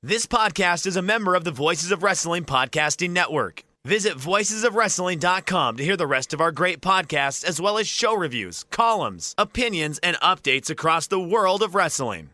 This podcast is a member of the Voices of Wrestling Podcasting Network. Visit voicesofwrestling.com to hear the rest of our great podcasts, as well as show reviews, columns, opinions, and updates across the world of wrestling.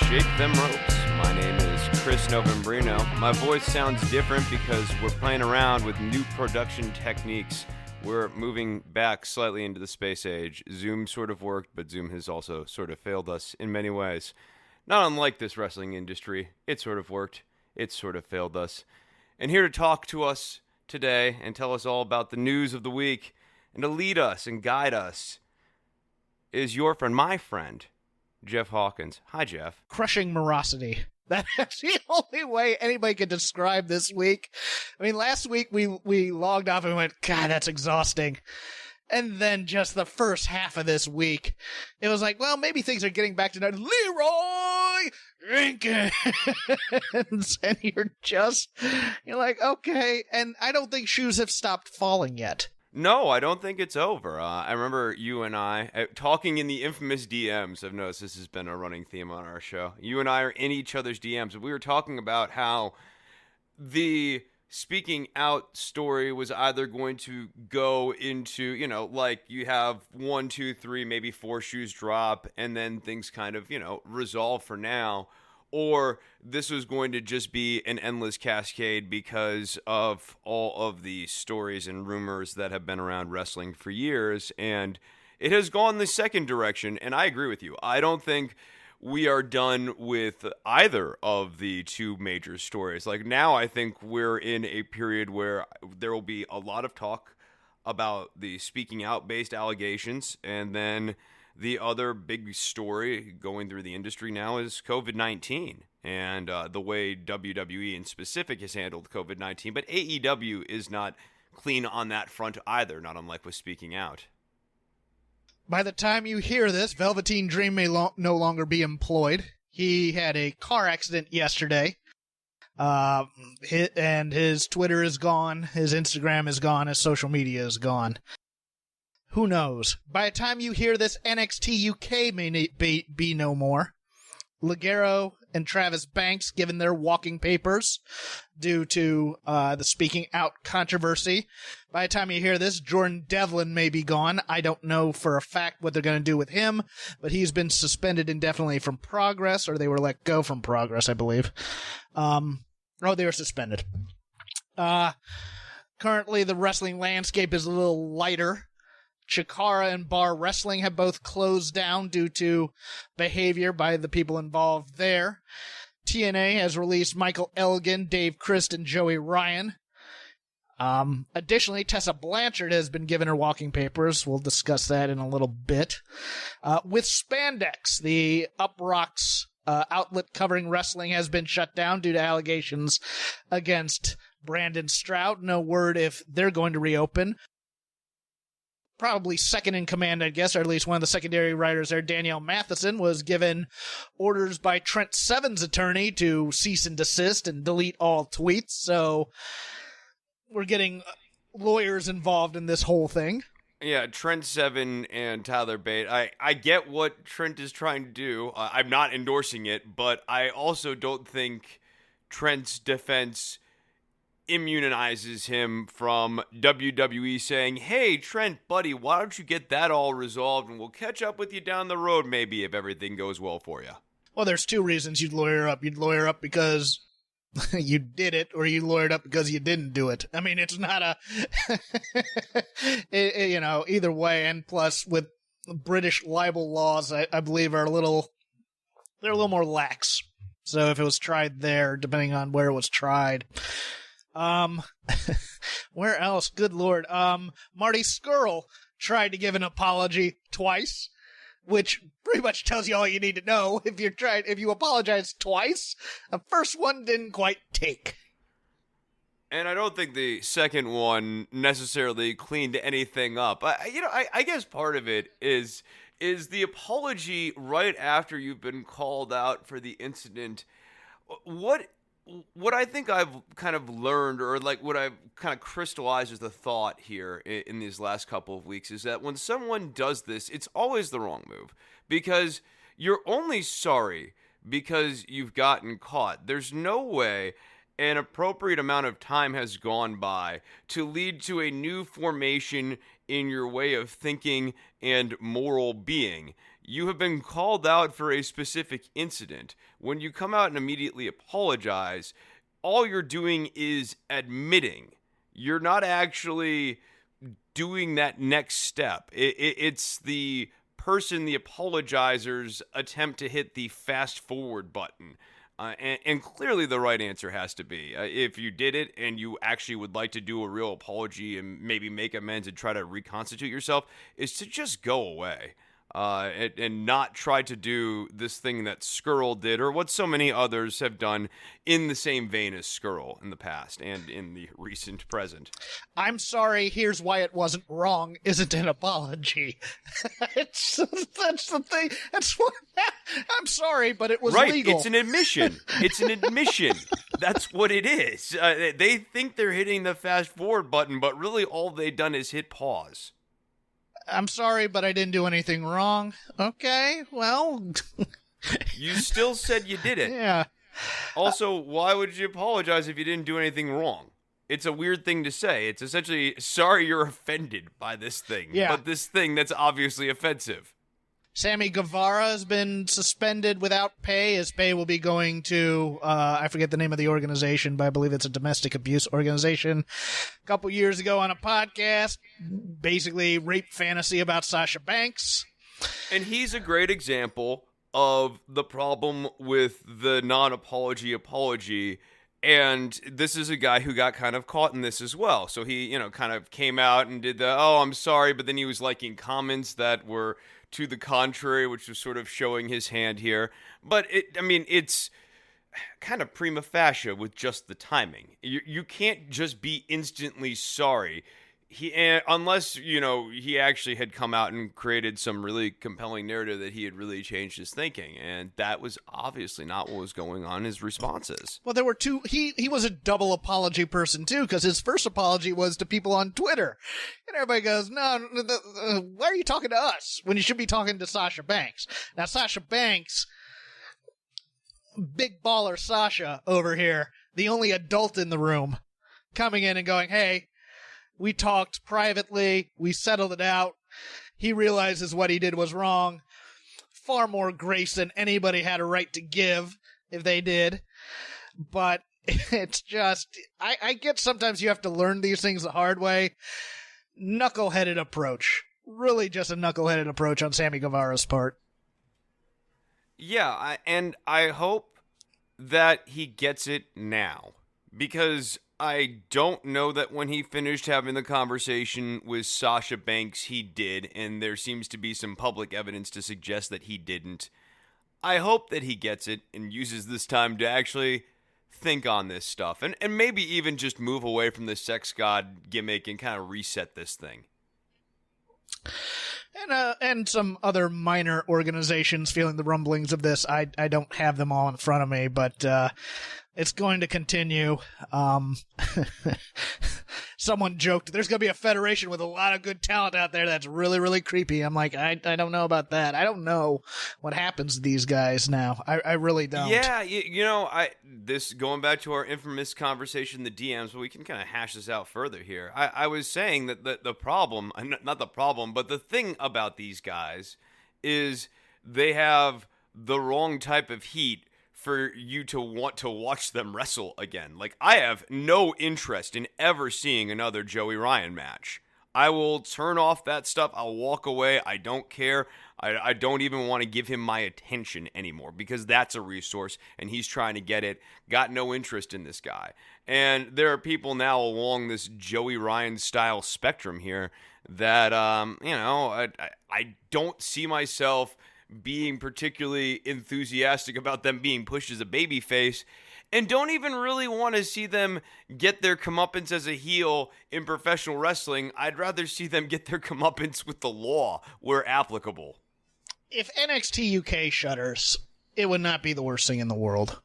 Shake them ropes. My name is Chris Novembrino. My voice sounds different because we're playing around with new production techniques. We're moving back slightly into the space age. Zoom sort of worked, but Zoom has also sort of failed us in many ways. Not unlike this wrestling industry, it sort of worked. It sort of failed us. And here to talk to us today and tell us all about the news of the week and to lead us and guide us is your friend, my friend, Jeff Hawkins. Hi, Jeff. Crushing morosity. That's the only way anybody could describe this week. I mean, last week we logged off and went, God, that's exhausting. And then just the first half of this week, it was like, well, maybe things are getting back to normal. Leroy Jenkins! And you're like, okay. And I don't think shoes have stopped falling yet. No, I don't think it's over. I remember you and I talking in the infamous DMs. I've noticed this has been a running theme on our show. You and I are in each other's DMs. We were talking about how the speaking out story was either going to go into, like you have 1, 2, 3, maybe 4 shoes drop, and then things kind of, resolve for now. Or this was going to just be an endless cascade because of all of the stories and rumors that have been around wrestling for years. And it has gone the second direction. And I agree with you. I don't think we are done with either of the two major stories. Like now, I think we're in a period where there will be a lot of talk about the speaking out based allegations. And then the other big story going through the industry now is COVID-19 and the way WWE in specific has handled COVID-19. But AEW is not clean on that front either, not unlike with speaking out. By the time you hear this, Velveteen Dream may no longer be employed. He had a car accident yesterday, and his Twitter is gone, his Instagram is gone, his social media is gone. Who knows? By the time you hear this, NXT UK may be no more. Ligero and Travis Banks given their walking papers due to the speaking out controversy. By the time you hear this, Jordan Devlin may be gone. I don't know for a fact what they're going to do with him, but he's been suspended indefinitely from Progress, or they were let go from Progress, I believe. They were suspended. Currently, the wrestling landscape is a little lighter. Chikara and Bar Wrestling have both closed down due to behavior by the people involved there. TNA has released Michael Elgin, Dave Christ, and Joey Ryan. Additionally, Tessa Blanchard has been given her walking papers. We'll discuss that in a little bit. With Spandex, the Uproxx outlet covering wrestling has been shut down due to allegations against Brandon Stroud. No word if they're going to reopen. Probably second in command, I guess, or at least one of the secondary writers there, Danielle Matheson, was given orders by Trent Seven's attorney to cease and desist and delete all tweets. So we're getting lawyers involved in this whole thing. Yeah, Trent Seven and Tyler Bate. I get what Trent is trying to do. I'm not endorsing it, but I also don't think Trent's defense immunizes him from WWE saying, hey, Trent, buddy, why don't you get that all resolved and we'll catch up with you down the road maybe if everything goes well for you. Well, there's two reasons you'd lawyer up. You'd lawyer up because you did it, or you lawyered up because you didn't do it. I mean, it's not either way. And plus, with British libel laws, I believe they're a little more lax. So if it was tried there, depending on where it was tried. Where else? Good Lord. Marty Scurll tried to give an apology twice, which pretty much tells you all you need to know. If you apologize twice, the first one didn't quite take. And I don't think the second one necessarily cleaned anything up. I guess part of it is the apology right after you've been called out for the incident. What I think I've kind of learned, or like what I've kind of crystallized as the thought here in these last couple of weeks, is that when someone does this, it's always the wrong move, because you're only sorry because you've gotten caught. There's no way an appropriate amount of time has gone by to lead to a new formation in your way of thinking and moral being. You have been called out for a specific incident. When you come out and immediately apologize, all you're doing is admitting. You're not actually doing that next step. It's the apologizer's attempt to hit the fast forward button. And clearly the right answer has to be, if you did it and you actually would like to do a real apology and maybe make amends and try to reconstitute yourself, is to just go away. And not try to do this thing that Skrull did, or what so many others have done in the same vein as Skrull in the past and in the recent present. I'm sorry, here's why it wasn't wrong isn't an apology. That's the thing. That's what I'm sorry, but it was legal. It's an admission. It's an admission. That's what it is. They think they're hitting the fast forward button, but really all they've done is hit pause. I'm sorry, but I didn't do anything wrong. Okay, well. You still said you did it. Yeah. Also, why would you apologize if you didn't do anything wrong? It's a weird thing to say. It's essentially, sorry you're offended by this thing. Yeah. But this thing that's obviously offensive. Sammy Guevara has been suspended without pay. His pay will be going to, I forget the name of the organization, but I believe it's a domestic abuse organization. A couple years ago on a podcast, basically rape fantasy about Sasha Banks. And he's a great example of the problem with the non-apology apology. And this is a guy who got kind of caught in this as well. So he, kind of came out and did the, oh, I'm sorry, but then he was liking comments that were to the contrary, which was sort of showing his hand here. But it's kind of prima facie with just the timing. You can't just be instantly sorry. Unless, he actually had come out and created some really compelling narrative that he had really changed his thinking. And that was obviously not what was going on in his responses. Well, there were two. He was a double apology person, too, because his first apology was to people on Twitter. And everybody goes, no, why are you talking to us when you should be talking to Sasha Banks? Now, Sasha Banks, big baller Sasha over here, the only adult in the room, coming in and going, hey, we talked privately. We settled it out. He realizes what he did was wrong. Far more grace than anybody had a right to give if they did. But it's just, I get sometimes you have to learn these things the hard way. Knuckleheaded approach. Really just a knuckleheaded approach on Sammy Guevara's part. Yeah, and I hope that he gets it now. Because I don't know that when he finished having the conversation with Sasha Banks, he did, and there seems to be some public evidence to suggest that he didn't. I hope that he gets it and uses this time to actually think on this stuff, and maybe even just move away from the sex god gimmick and kind of reset this thing. And some other minor organizations feeling the rumblings of this. I don't have them all in front of me, but it's going to continue. Someone joked, there's going to be a federation with a lot of good talent out there that's really, really creepy. I'm like, I don't know about that. I don't know what happens to these guys now. I really don't. Yeah, this going back to our infamous conversation, the DMs, but we can kind of hash this out further here. I was saying that the problem, not the problem, but the thing about these guys is they have the wrong type of heat for you to want to watch them wrestle again. Like, I have no interest in ever seeing another Joey Ryan match. I will turn off that stuff. I'll walk away. I don't care. I don't even want to give him my attention anymore because that's a resource and he's trying to get it. Got no interest in this guy. And there are people now along this Joey Ryan style spectrum here that, I don't see myself being particularly enthusiastic about them being pushed as a babyface. and don't even really want to see them get their comeuppance as a heel in professional wrestling. I'd rather see them get their comeuppance with the law where applicable. If NXT UK shutters, it would not be the worst thing in the world.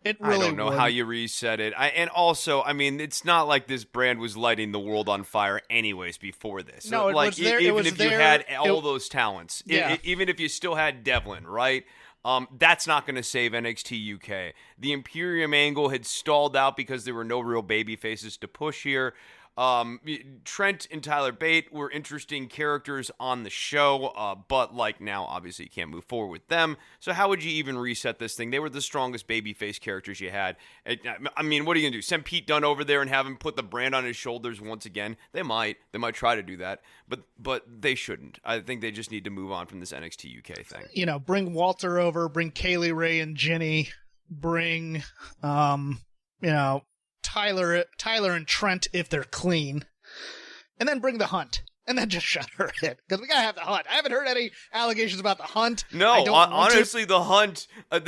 It really I don't know how you reset it. And also, I mean, it's not like this brand was lighting the world on fire anyways before this. No, like, it was there. Even it was if there, you had all those talents, yeah. Even if you still had Devlin, right? That's not going to save NXT UK. The Imperium angle had stalled out because there were no real baby faces to push here. Trent and Tyler Bate were interesting characters on the show, but like now, obviously, you can't move forward with them. So how would you even reset this thing? They were the strongest babyface characters you had. I mean, what are you gonna do? Send Pete Dunne over there and have him put the brand on his shoulders once again? They might try to do that, but they shouldn't. I think they just need to move on from this NXT UK thing. You know, bring Walter over, bring Kaylee Ray and Jenny, bring, Tyler and Trent if they're clean, and then bring the Hunt, and then just shut her in, because we gotta have the Hunt. I haven't heard any allegations about the Hunt. No, honestly, the Hunt, are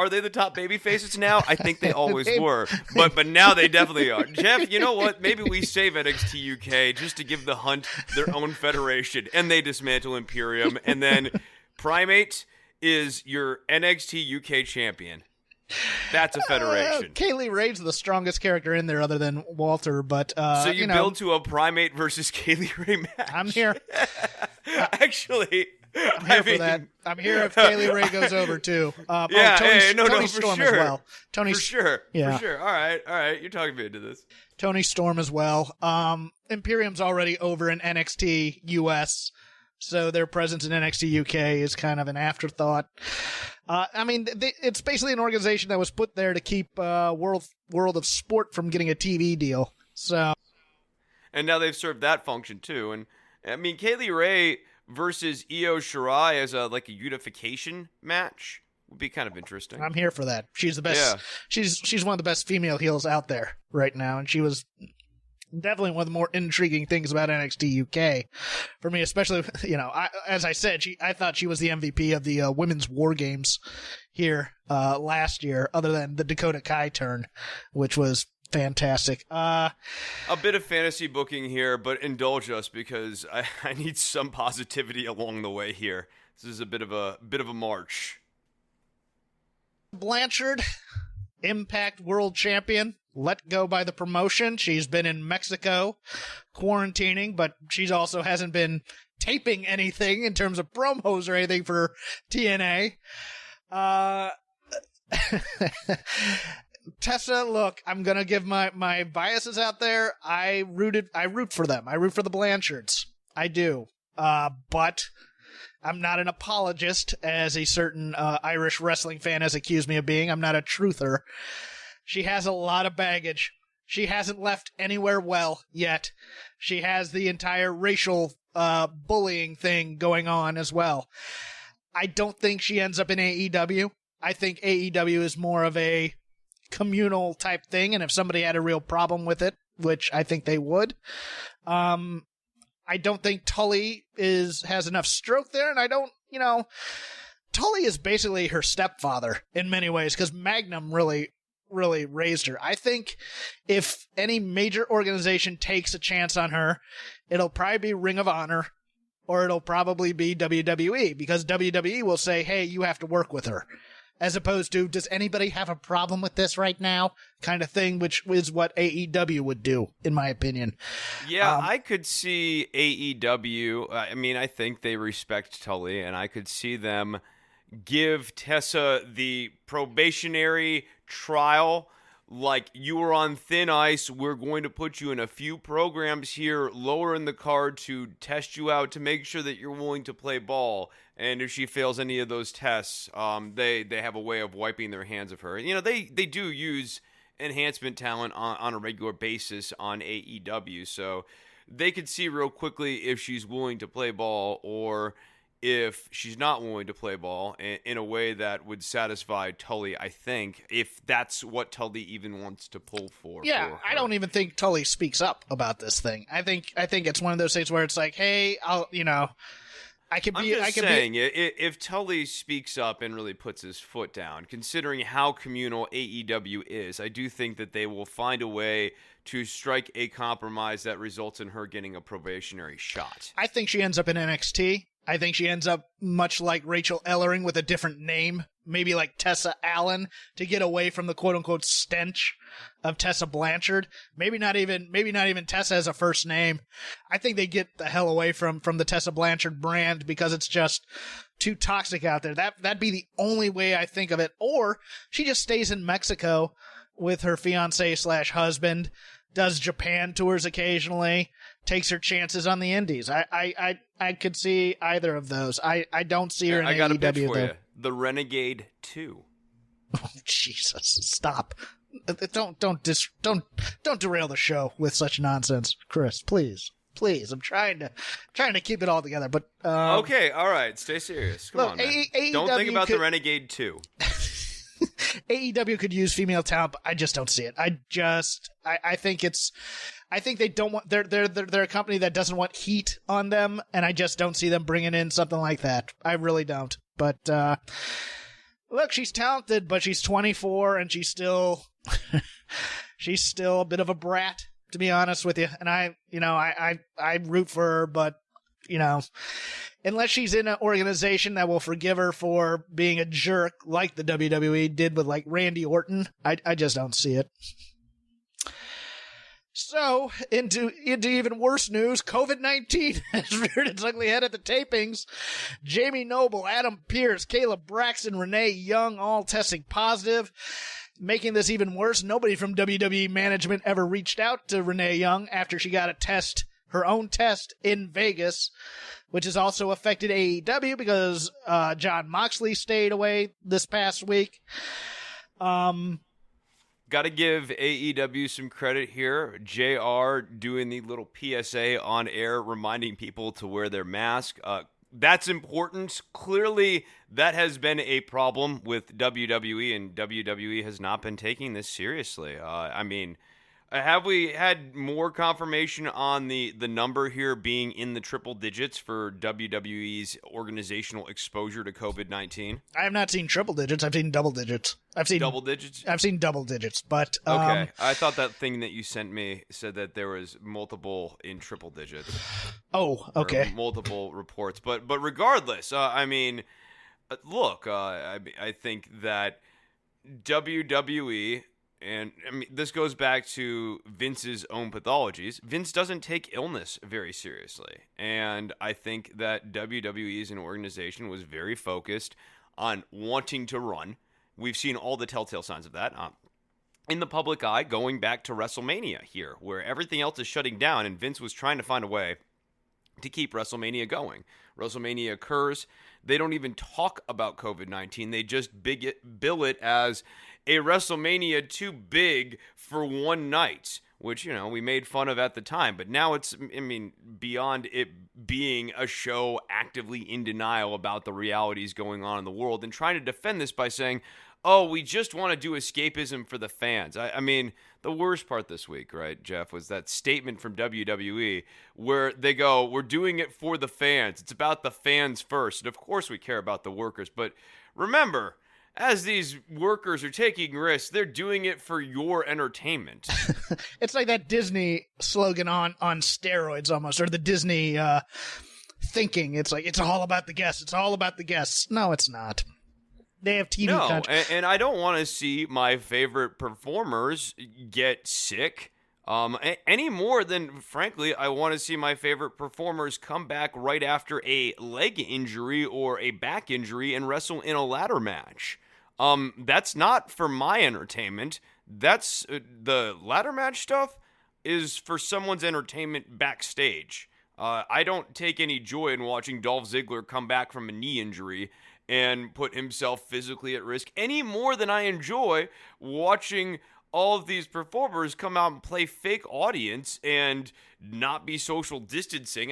they the top baby faces now? I think they always were, but now they definitely are. Jeff, you know what? Maybe we save NXT UK just to give the Hunt their own federation, and they dismantle Imperium, and then Primate is your NXT UK champion. That's a federation. Kaylee Ray's the strongest character in there other than Walter, but so you build to a Primate versus Kaylee Ray match. I'm here. Actually, I'm here for that. I'm here if Kaylee Ray goes over too. Tony Storm sure. as well. For sure. Yeah. For sure. All right. You're talking me into this. Tony Storm as well. Imperium's already over in NXT US, so their presence in NXT UK is kind of an afterthought. It's basically an organization that was put there to keep World of Sport from getting a TV deal. So, and now they've served that function too. And I mean, Kaylee Ray versus Io Shirai as a unification match would be kind of interesting. I'm here for that. She's the best. Yeah. She's one of the best female heels out there right now, and she was definitely one of the more intriguing things about NXT UK for me, especially, as I said, I thought she was the MVP of the Women's War Games here last year, other than the Dakota Kai turn, which was fantastic. A bit of fantasy booking here, but indulge us because I need some positivity along the way here. This is a bit of a march. Blanchard, Impact World Champion, let go by the promotion. She's been in Mexico quarantining, but she also hasn't been taping anything in terms of promos or anything for TNA. Tessa, look, I'm going to give my biases out there. I root for them. I root for the Blanchards. I do. But I'm not an apologist, as a certain Irish wrestling fan has accused me of being. I'm not a truther. She has a lot of baggage. She hasn't left anywhere well yet. She has the entire racial bullying thing going on as well. I don't think she ends up in AEW. I think AEW is more of a communal type thing, and if somebody had a real problem with it, which I think they would, I don't think Tully has enough stroke there, and I don't, Tully is basically her stepfather in many ways, because Magnum really raised her. I think if any major organization takes a chance on her, it'll probably be Ring of Honor, or it'll probably be WWE, because WWE will say, hey, you have to work with her, as opposed to, does anybody have a problem with this right now, kind of thing, which is what AEW would do, in my opinion. Yeah, I could see AEW, I think they respect Tully, and I could see them give Tessa the probationary trial, like, you were on thin ice, we're going to put you in a few programs here lower in the card to test you out to make sure that you're willing to play ball, and if she fails any of those tests, they have a way of wiping their hands of her. They do use enhancement talent on a regular basis on AEW, so they could see real quickly if she's willing to play ball or if she's not willing to play ball in a way that would satisfy Tully, I think, if that's what Tully even wants to pull for. Yeah, I don't even think Tully speaks up about this thing. I think it's one of those things where it's like, hey, I could I'm be. just saying, if Tully speaks up and really puts his foot down, considering how communal AEW is, I do think that they will find a way to strike a compromise that results in her getting a probationary shot. I think she ends up in NXT. I think she ends up much like Rachel Ellering with a different name, maybe like Tessa Allen, to get away from the quote-unquote stench of Tessa Blanchard. Maybe not even Tessa as a first name. I think they get the hell away from the Tessa Blanchard brand because it's just too toxic out there. That'd be the only way I think of it. Or she just stays in Mexico with her fiance/husband, does Japan tours occasionally, takes her chances on the indies. I could see either of those. I don't see her in AEW. I got a pitch for you. The Renegade 2. Oh, Jesus, stop. Don't derail the show with such nonsense, Chris. Please. I'm trying to keep it all together, but okay, all right, stay serious. Come on, man. Don't think about the Renegade 2. AEW could use female talent, but I just don't see it. I think they don't want. They're a company that doesn't want heat on them, and I just don't see them bringing in something like that. I really don't. But look, she's talented, but she's 24, and she's still a bit of a brat, to be honest with you. And I root for her, but unless she's in an organization that will forgive her for being a jerk like the WWE did with like Randy Orton, I just don't see it. So, into even worse news, COVID-19 has reared its ugly head at the tapings. Jamie Noble, Adam Pearce, Caleb Braxton, Renee Young all testing positive. Making this even worse, nobody from WWE management ever reached out to Renee Young after she got her own test in Vegas, which has also affected AEW because Jon Moxley stayed away this past week. Got to give AEW some credit here. JR doing the little PSA on air, reminding people to wear their mask. That's important. Clearly, that has been a problem with WWE, and WWE has not been taking this seriously. Have we had more confirmation on the number here being in the triple digits for WWE's organizational exposure to COVID-19? I have not seen triple digits. I've seen double digits. Double digits? I've seen double digits, but okay. I thought that thing that you sent me said that there was multiple in triple digits. Oh, okay. Multiple reports, but regardless, look, I think that WWE. And this goes back to Vince's own pathologies. Vince doesn't take illness very seriously. And I think that WWE as an organization was very focused on wanting to run. We've seen all the telltale signs of that in the public eye going back to WrestleMania here, where everything else is shutting down, and Vince was trying to find a way to keep WrestleMania going. WrestleMania occurs. They don't even talk about COVID-19. They just bill it as a WrestleMania too big for one night, which, we made fun of at the time. But now it's, beyond it being a show actively in denial about the realities going on in the world and trying to defend this by saying, oh, we just want to do escapism for the fans. The worst part this week, right, Jeff, was that statement from WWE where they go, we're doing it for the fans. It's about the fans first. And of course we care about the workers. But remember, as these workers are taking risks, they're doing it for your entertainment. It's like that Disney slogan on steroids almost, or the Disney thinking. It's like, it's all about the guests. It's all about the guests. No, it's not. They have TV content. And I don't want to see my favorite performers get sick any more than, frankly, I want to see my favorite performers come back right after a leg injury or a back injury and wrestle in a ladder match. That's not for my entertainment. That's the ladder match stuff is for someone's entertainment backstage. I don't take any joy in watching Dolph Ziggler come back from a knee injury and put himself physically at risk any more than I enjoy watching all of these performers come out and play fake audience and not be social distancing.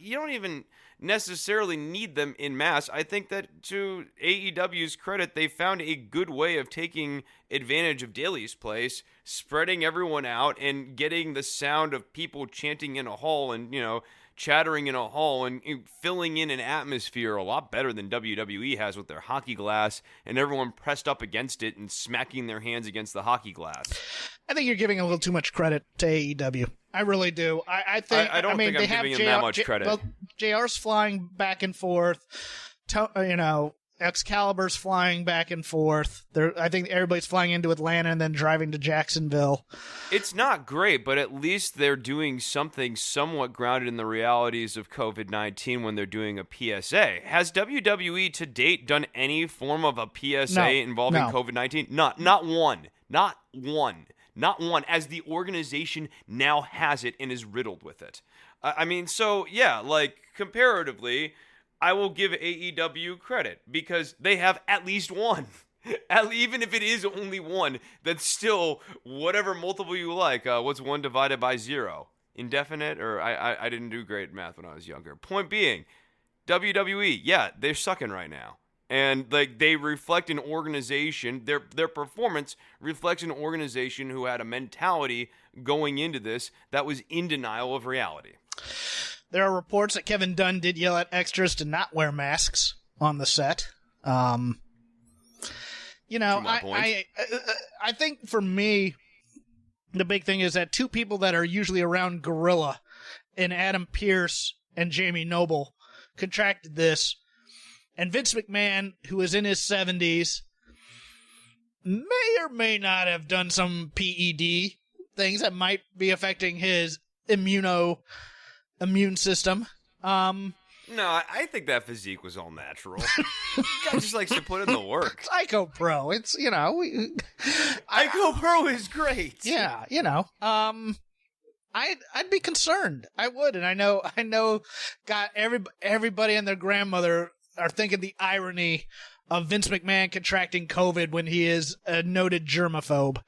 You don't even necessarily need them in mass. I think that to AEW's credit, they found a good way of taking advantage of Daly's place, spreading everyone out and getting the sound of people chanting in a hall and, chattering in a hall and filling in an atmosphere a lot better than WWE has with their hockey glass and everyone pressed up against it and smacking their hands against the hockey glass. I think you're giving a little too much credit to AEW. I really do. I think. I don't think I'm giving him that much credit. Well, JR's flying back and forth. Excalibur's flying back and forth. I think everybody's flying into Atlanta and then driving to Jacksonville. It's not great, but at least they're doing something somewhat grounded in the realities of COVID-19 when they're doing a PSA. Has WWE to date done any form of a PSA involving COVID-19? Not one. Not one. Not one, as the organization now has it and is riddled with it. I mean, so, yeah, like, comparatively, I will give AEW credit because they have at least one. Even if it is only one, that's still whatever multiple you like. What's 1 divided by 0? Indefinite? Or I didn't do great math when I was younger. Point being, WWE, yeah, they're sucking right now. And like they reflect an organization, their performance reflects an organization who had a mentality going into this that was in denial of reality. There are reports that Kevin Dunn did yell at extras to not wear masks on the set. I think for me, the big thing is that two people that are usually around Gorilla, and Adam Pearce and Jamie Noble, contracted this. And Vince McMahon, who is in his 70s, may or may not have done some PED things that might be affecting his immune system. No, I think that physique was all natural. Guy just likes to put in the work. Psycho Pro. It's, Psycho Pro is great. Yeah, I'd be concerned. I would, and I know God, everybody and their grandmother are thinking the irony of Vince McMahon contracting COVID when he is a noted germaphobe.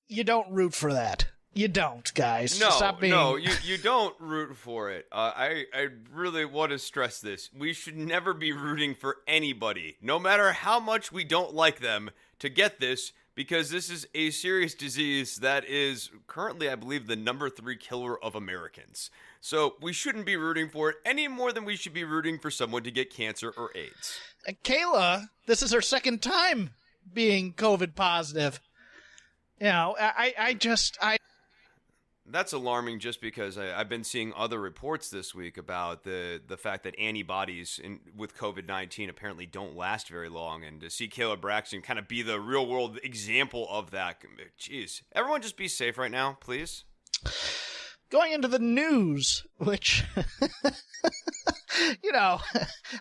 You don't root for that. You don't, guys. No, you don't root for it. I really want to stress this. We should never be rooting for anybody, no matter how much we don't like them, to get this, because this is a serious disease that is currently, I believe, the number 3 killer of Americans. So we shouldn't be rooting for it any more than we should be rooting for someone to get cancer or AIDS. Kayla, this is her second time being COVID positive. That's alarming just because I've been seeing other reports this week about the fact that antibodies with COVID-19 apparently don't last very long. And to see Kayla Braxton kind of be the real-world example of that, jeez. Everyone just be safe right now, please. Going into the news, which,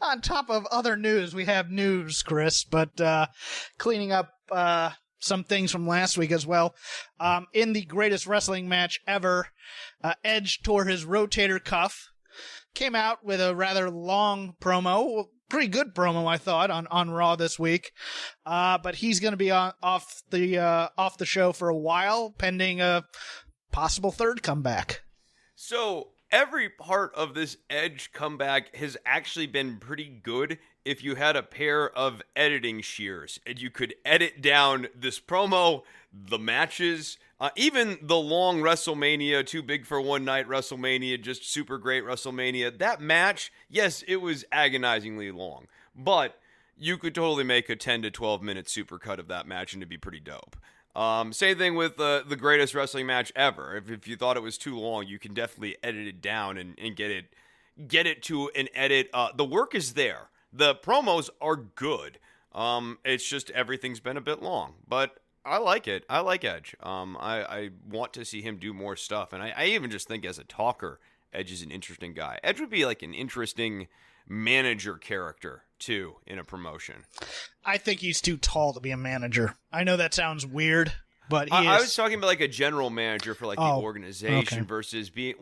on top of other news, we have news, Chris, but cleaning up some things from last week as well. In the greatest wrestling match ever, Edge tore his rotator cuff, came out with a rather long promo, pretty good promo, I thought, on Raw this week. But he's going to be off the show for a while, pending a possible third comeback. So every part of this Edge comeback has actually been pretty good if you had a pair of editing shears and you could edit down this promo, the matches, even the long WrestleMania, too big for one night WrestleMania, just super great WrestleMania. That match, yes, it was agonizingly long, but you could totally make a 10 to 12 minute supercut of that match and it'd be pretty dope. Same thing with the greatest wrestling match ever. If you thought it was too long, you can definitely edit it down and get it to an edit. The work is there. The promos are good. It's just everything's been a bit long, but I like it. I like Edge. I want to see him do more stuff, and I even just think as a talker, Edge is an interesting guy. Edge would be like an interesting manager character too in a promotion. I think he's too tall to be a manager. I know that sounds weird, but he is. I was talking about like a general manager for like the organization versus being,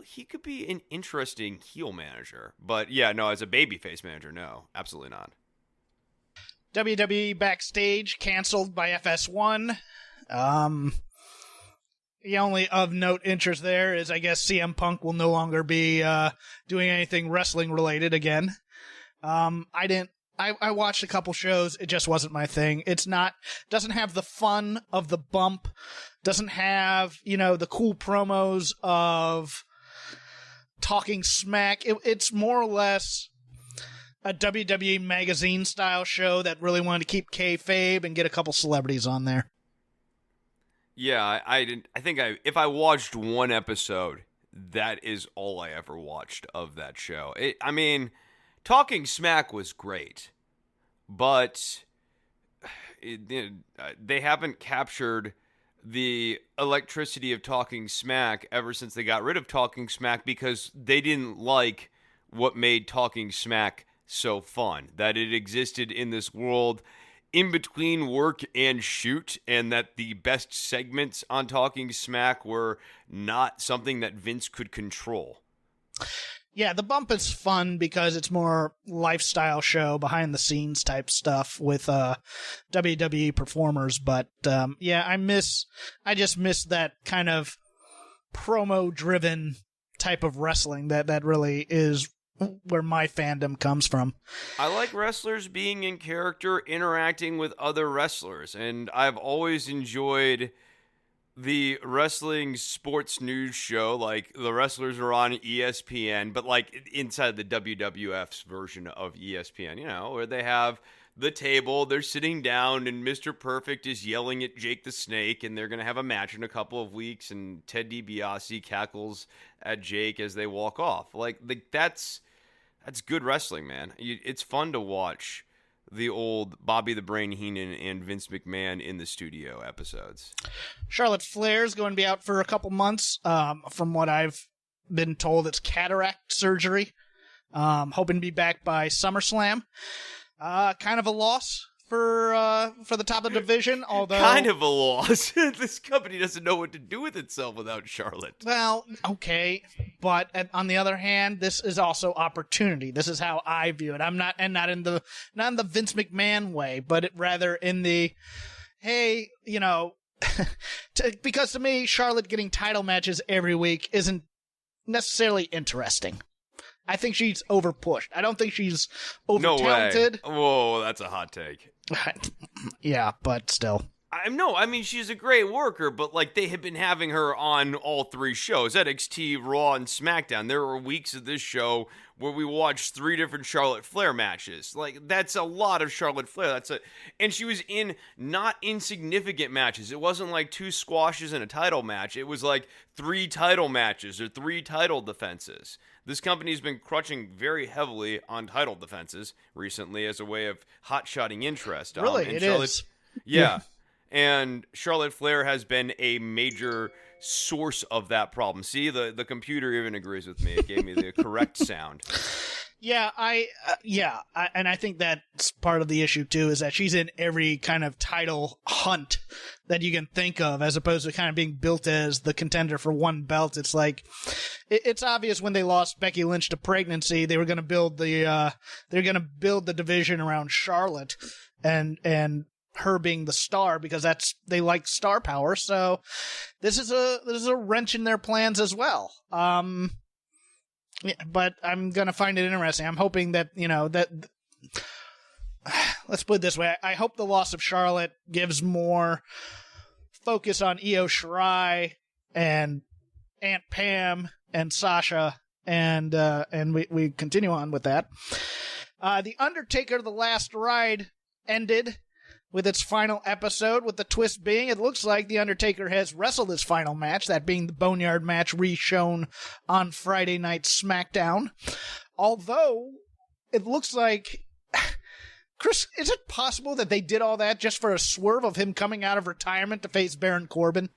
he could be an interesting heel manager. But yeah, no, as a babyface manager, no, absolutely not. WWE Backstage canceled by FS1. The only of note interest there is I guess CM Punk will no longer be doing anything wrestling related again. I watched a couple shows. It just wasn't my thing. Doesn't have the fun of the bump. Doesn't have, the cool promos of Talking Smack. It's more or less a WWE magazine style show that really wanted to keep kayfabe and get a couple celebrities on there. Yeah, I didn't. I think if I watched one episode, that is all I ever watched of that show. I mean, Talking Smack was great, but they haven't captured the electricity of Talking Smack ever since they got rid of Talking Smack, because they didn't like what made Talking Smack so fun, that it existed in this world in between work and shoot, and that the best segments on Talking Smack were not something that Vince could control. Yeah, the bump is fun because it's more lifestyle show, behind the scenes type stuff with WWE performers. But yeah, I just miss that kind of promo driven type of wrestling that really is where my fandom comes from. I like wrestlers being in character, interacting with other wrestlers, and I've always enjoyed the wrestling sports news show. Like, the wrestlers are on ESPN, but like inside the WWF's version of ESPN, where they have the table, they're sitting down, and Mr. Perfect is yelling at Jake the Snake, and they're going to have a match in a couple of weeks, and Ted DiBiase cackles at Jake as they walk off. Like that's good wrestling, man. It's fun to watch the old Bobby the Brain Heenan and Vince McMahon in the studio episodes. Charlotte Flair's going to be out for a couple months. From what I've been told, it's cataract surgery. Hoping to be back by SummerSlam. Kind of a loss for the top of the division, although kind of a loss. This company doesn't know what to do with itself without Charlotte. Well, okay, but on the other hand, this is also opportunity. This is how I view it. I'm not in the Vince McMahon way, but rather in the, hey, because to me, Charlotte getting title matches every week isn't necessarily interesting. I think she's over-pushed. I don't think she's over-talented. No way. Whoa, that's a hot take. Yeah, but still. I mean, she's a great worker, but like, they have been having her on all three shows, NXT, Raw, and SmackDown. There were weeks of this show where we watched 3 different Charlotte Flair matches. Like, that's a lot of Charlotte Flair. And she was in not insignificant matches. It wasn't like 2 squashes and a title match. It was like 3 title matches or 3 title defenses. This company's been crutching very heavily on title defenses recently as a way of hot-shotting interest. Really, it is. Yeah. And Charlotte Flair has been a major source of that problem. See, the computer even agrees with me. It gave me the correct sound. Yeah, and I think that's part of the issue too, is that she's in every kind of title hunt that you can think of, as opposed to kind of being built as the contender for one belt. It's like, it's obvious when they lost Becky Lynch to pregnancy, they were going to build the division around Charlotte and her being the star, because they like star power. So this is a wrench in their plans as well. Yeah, but I'm going to find it interesting. I'm hoping that, let's put it this way. I hope the loss of Charlotte gives more focus on Io Shirai and Aunt Pam and Sasha, and we continue on with that. The Undertaker: The Last Ride ended with its final episode, with the twist being it looks like The Undertaker has wrestled his final match, that being the Boneyard match re-shown on Friday Night SmackDown. Although, it looks like, Chris, is it possible that they did all that just for a swerve of him coming out of retirement to face Baron Corbin?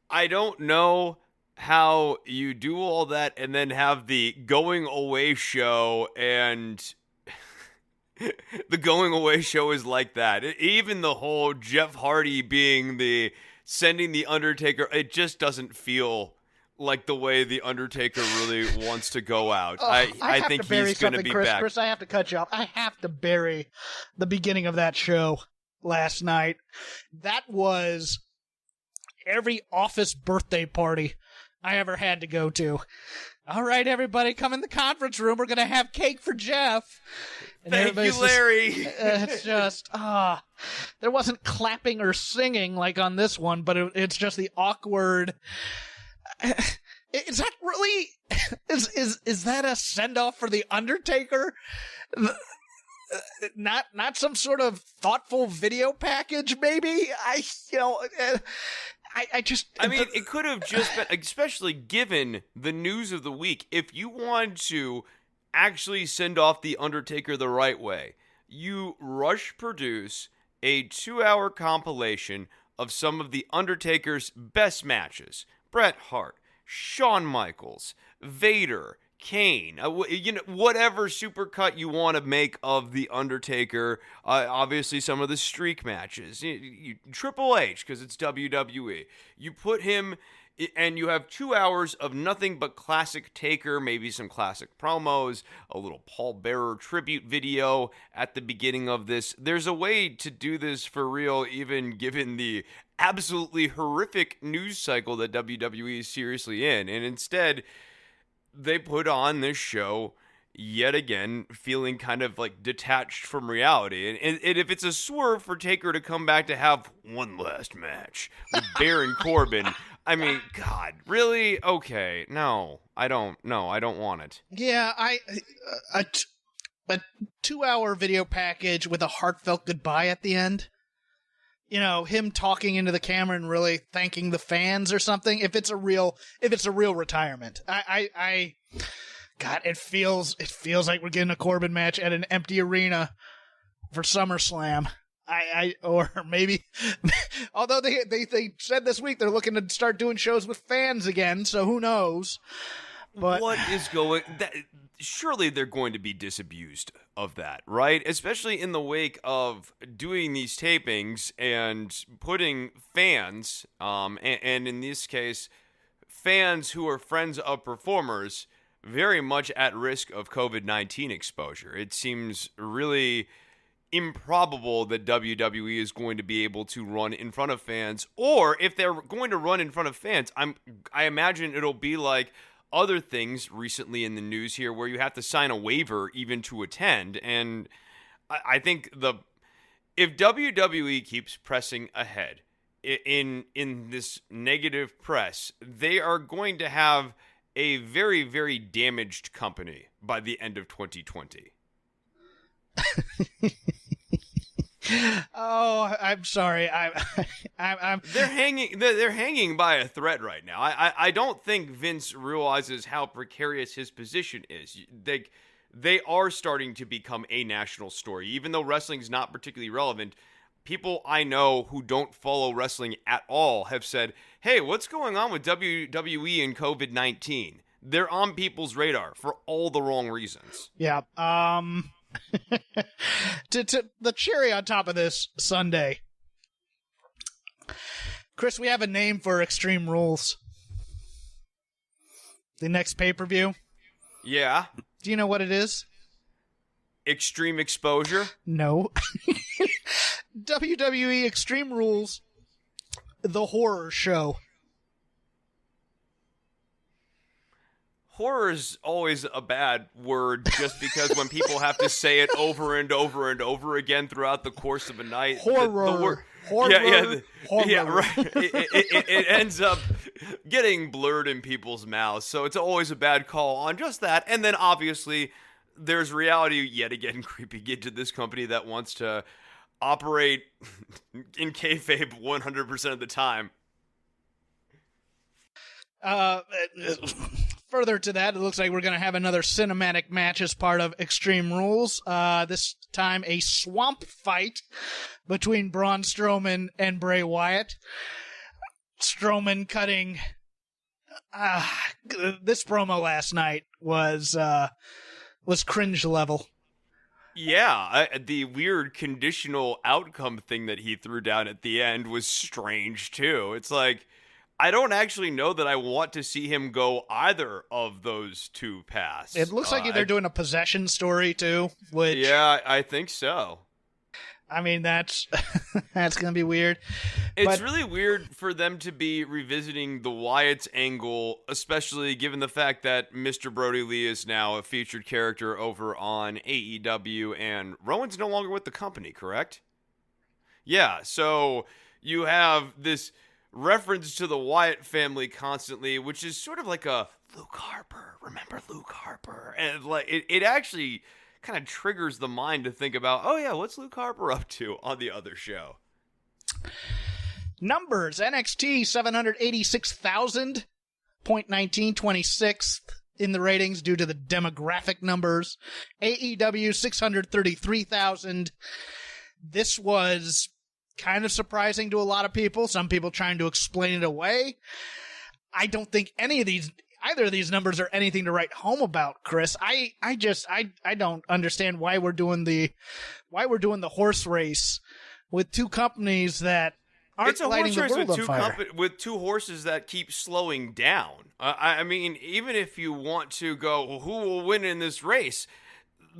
I don't know how you do all that and then have the going away show, and the going away show is like that. Even the whole Jeff Hardy being sending the Undertaker, it just doesn't feel like the way the Undertaker really wants to go out. I think he's going to be back. Chris, I have to cut you off. I have to bury the beginning of that show last night. That was every office birthday party I ever had to go to. All right, everybody, come in the conference room. We're going to have cake for Jeff. And thank you, Larry. It's just, there wasn't clapping or singing like on this one, but it's just the awkward. is that really is that a send off for the Undertaker? Not some sort of thoughtful video package, maybe. I mean, it could have just been, especially given the news of the week, if you wanted to actually send off the Undertaker the right way, you rush produce a 2-hour compilation of some of the Undertaker's best matches. Bret Hart, Shawn Michaels, Vader, Kane, whatever supercut you want to make of the Undertaker. Obviously, some of the streak matches. Triple H, because it's WWE. You put him, and you have 2 hours of nothing but classic Taker, maybe some classic promos, a little Paul Bearer tribute video at the beginning of this. There's a way to do this for real, even given the absolutely horrific news cycle that WWE is seriously in. And instead, they put on this show yet again, feeling kind of like detached from reality. And if it's a swerve for Taker to come back to have one last match with Baron Corbin, I mean, God, really? Okay, no, I don't want it. Yeah, a 2-hour video package with a heartfelt goodbye at the end. Him talking into the camera and really thanking the fans or something. If it's a real retirement, God, it feels like we're getting a Corbin match at an empty arena for SummerSlam. Or maybe, although they said this week they're looking to start doing shows with fans again, so who knows? But what is going? Surely they're going to be disabused of that, right? Especially in the wake of doing these tapings and putting fans, and in this case, fans who are friends of performers, very much at risk of COVID-19 exposure. It seems really improbable that WWE is going to be able to run in front of fans, or if they're going to run in front of fans, I imagine it'll be like other things recently in the news here where you have to sign a waiver even to attend. And I think if WWE keeps pressing ahead in this negative press, they are going to have a very, very damaged company by the end of 2020. Oh, I'm sorry. I'm. They're hanging by a thread right now. I don't think Vince realizes how precarious his position is. They are starting to become a national story, even though wrestling's not particularly relevant. People I know who don't follow wrestling at all have said, "Hey, what's going on with WWE and COVID-19?" They're on people's radar for all the wrong reasons. Yeah. To the cherry on top of this Sunday, Chris, we have a name for Extreme Rules. The next pay-per-view. Yeah. Do you know what it is? Extreme Exposure? No. WWE Extreme Rules, the horror show. Horror is always a bad word just because when people have to say it over and over and over again throughout the course of a night. Horror. Horror. Horror. Yeah, right. It ends up getting blurred in people's mouths. So it's always a bad call on just that. And then obviously there's reality yet again creeping into this company that wants to operate in kayfabe 100% of the time. Further to that, it looks like we're going to have another cinematic match as part of Extreme Rules. This time a swamp fight between Braun Strowman and Bray Wyatt. Strowman cutting... this promo last night was cringe level. Yeah, the weird conditional outcome thing that he threw down at the end was strange, too. It's like, I don't actually know that I want to see him go either of those two paths. It looks like they're doing a possession story, too, which... Yeah, I think so. I mean, that's going to be weird. It's really weird for them to be revisiting the Wyatt's angle, especially given the fact that Mr. Brody Lee is now a featured character over on AEW, and Rowan's no longer with the company, correct? Yeah, so you have this reference to the Wyatt family constantly, which is sort of like a Luke Harper. Remember Luke Harper? And like it actually kind of triggers the mind to think about, oh yeah, what's Luke Harper up to on the other show? Numbers: NXT 786,000, 0.19, 26th in the ratings due to the demographic numbers. AEW 633,000. This was kind of surprising to a lot of people. Some people trying to explain it away. I don't think either of these numbers are anything to write home about, Chris. I don't understand why we're doing the horse race with two companies that aren't lighting the world on fire. With two horses that keep slowing down. I mean, even if you want to go, well, who will win in this race?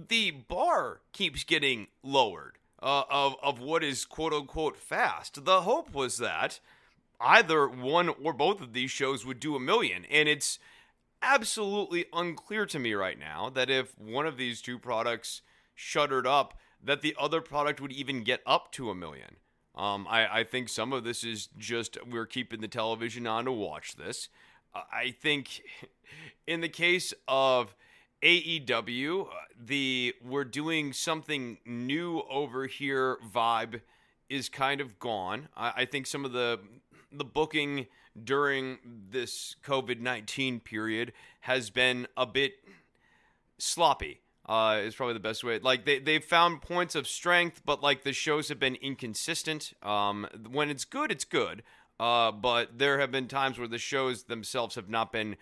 The bar keeps getting lowered of what is quote unquote fast. The hope was that either one or both of these shows would do 1 million, and it's absolutely unclear to me right now that if one of these two products shuttered up, that the other product would even get up to 1 million. I think some of this is just we're keeping the television on to watch this. I think in the case of AEW, the we're doing something new over here vibe is kind of gone. I think some of the booking during this COVID-19 period has been a bit sloppy. Is probably the best way. Like they've found points of strength, but like the shows have been inconsistent. When it's good, it's good. But there have been times where the shows themselves have not been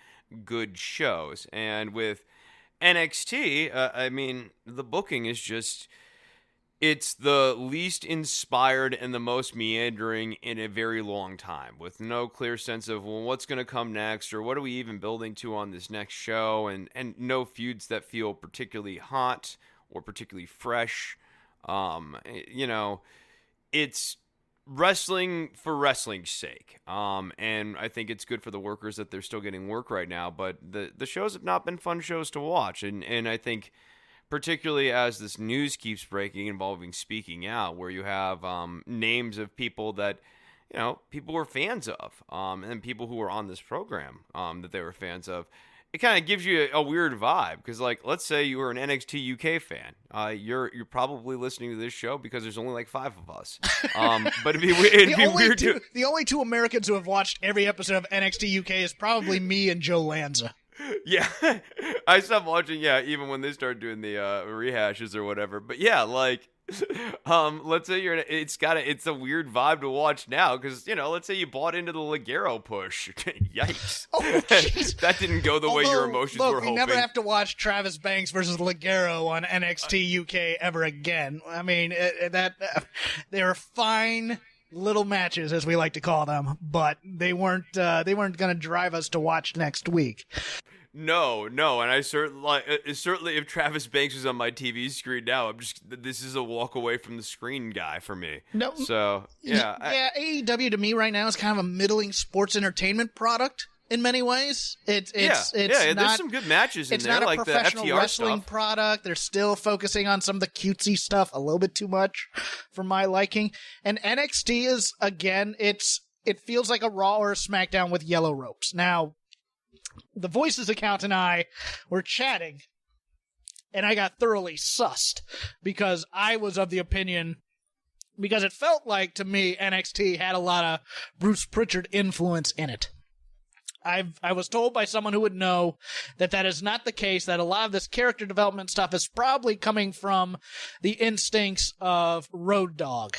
good shows. And with NXT, I mean, the booking is just, it's the least inspired and the most meandering in a very long time, with no clear sense of, well, what's going to come next, or what are we even building to on this next show, and no feuds that feel particularly hot or particularly fresh. It's wrestling for wrestling's sake. And I think it's good for the workers that they're still getting work right now, but the shows have not been fun shows to watch. And I think particularly as this news keeps breaking involving speaking out, where you have names of people that, people were fans of, and people who were on this program that they were fans of. It kind of gives you a weird vibe, because, like, let's say you were an NXT UK fan. You're probably listening to this show because there's only like 5 of us. But it'd be weird to... The only 2 Americans who have watched every episode of NXT UK is probably me and Joe Lanza. Yeah, I stopped watching. Yeah, even when they started doing the rehashes or whatever. But yeah, like, let's say it's a weird vibe to watch now, because let's say you bought into the Ligero push. Yikes! Oh, jeez. That didn't go the way your emotions were hoping. We never have to watch Travis Banks versus Ligero on NXT UK ever again. I mean, they were fine little matches, as we like to call them, but they weren't going to drive us to watch next week. No, and I certainly if Travis Banks was on my TV screen now, this is a walk away from the screen guy for me. No, so yeah, AEW to me right now is kind of a middling sports entertainment product in many ways. It's not, there's some good matches in there. It's not like a professional the FTR wrestling stuff. product. They're still focusing on some of the cutesy stuff a little bit too much for my liking. And NXT is, again, it feels like a Raw or a SmackDown with yellow ropes. Now, the Voices account and I were chatting, and I got thoroughly sussed, because I was of the opinion, because it felt like to me NXT had a lot of Bruce Pritchard influence in it. I was told by someone who would know that is not the case, that a lot of this character development stuff is probably coming from the instincts of Road Dogg.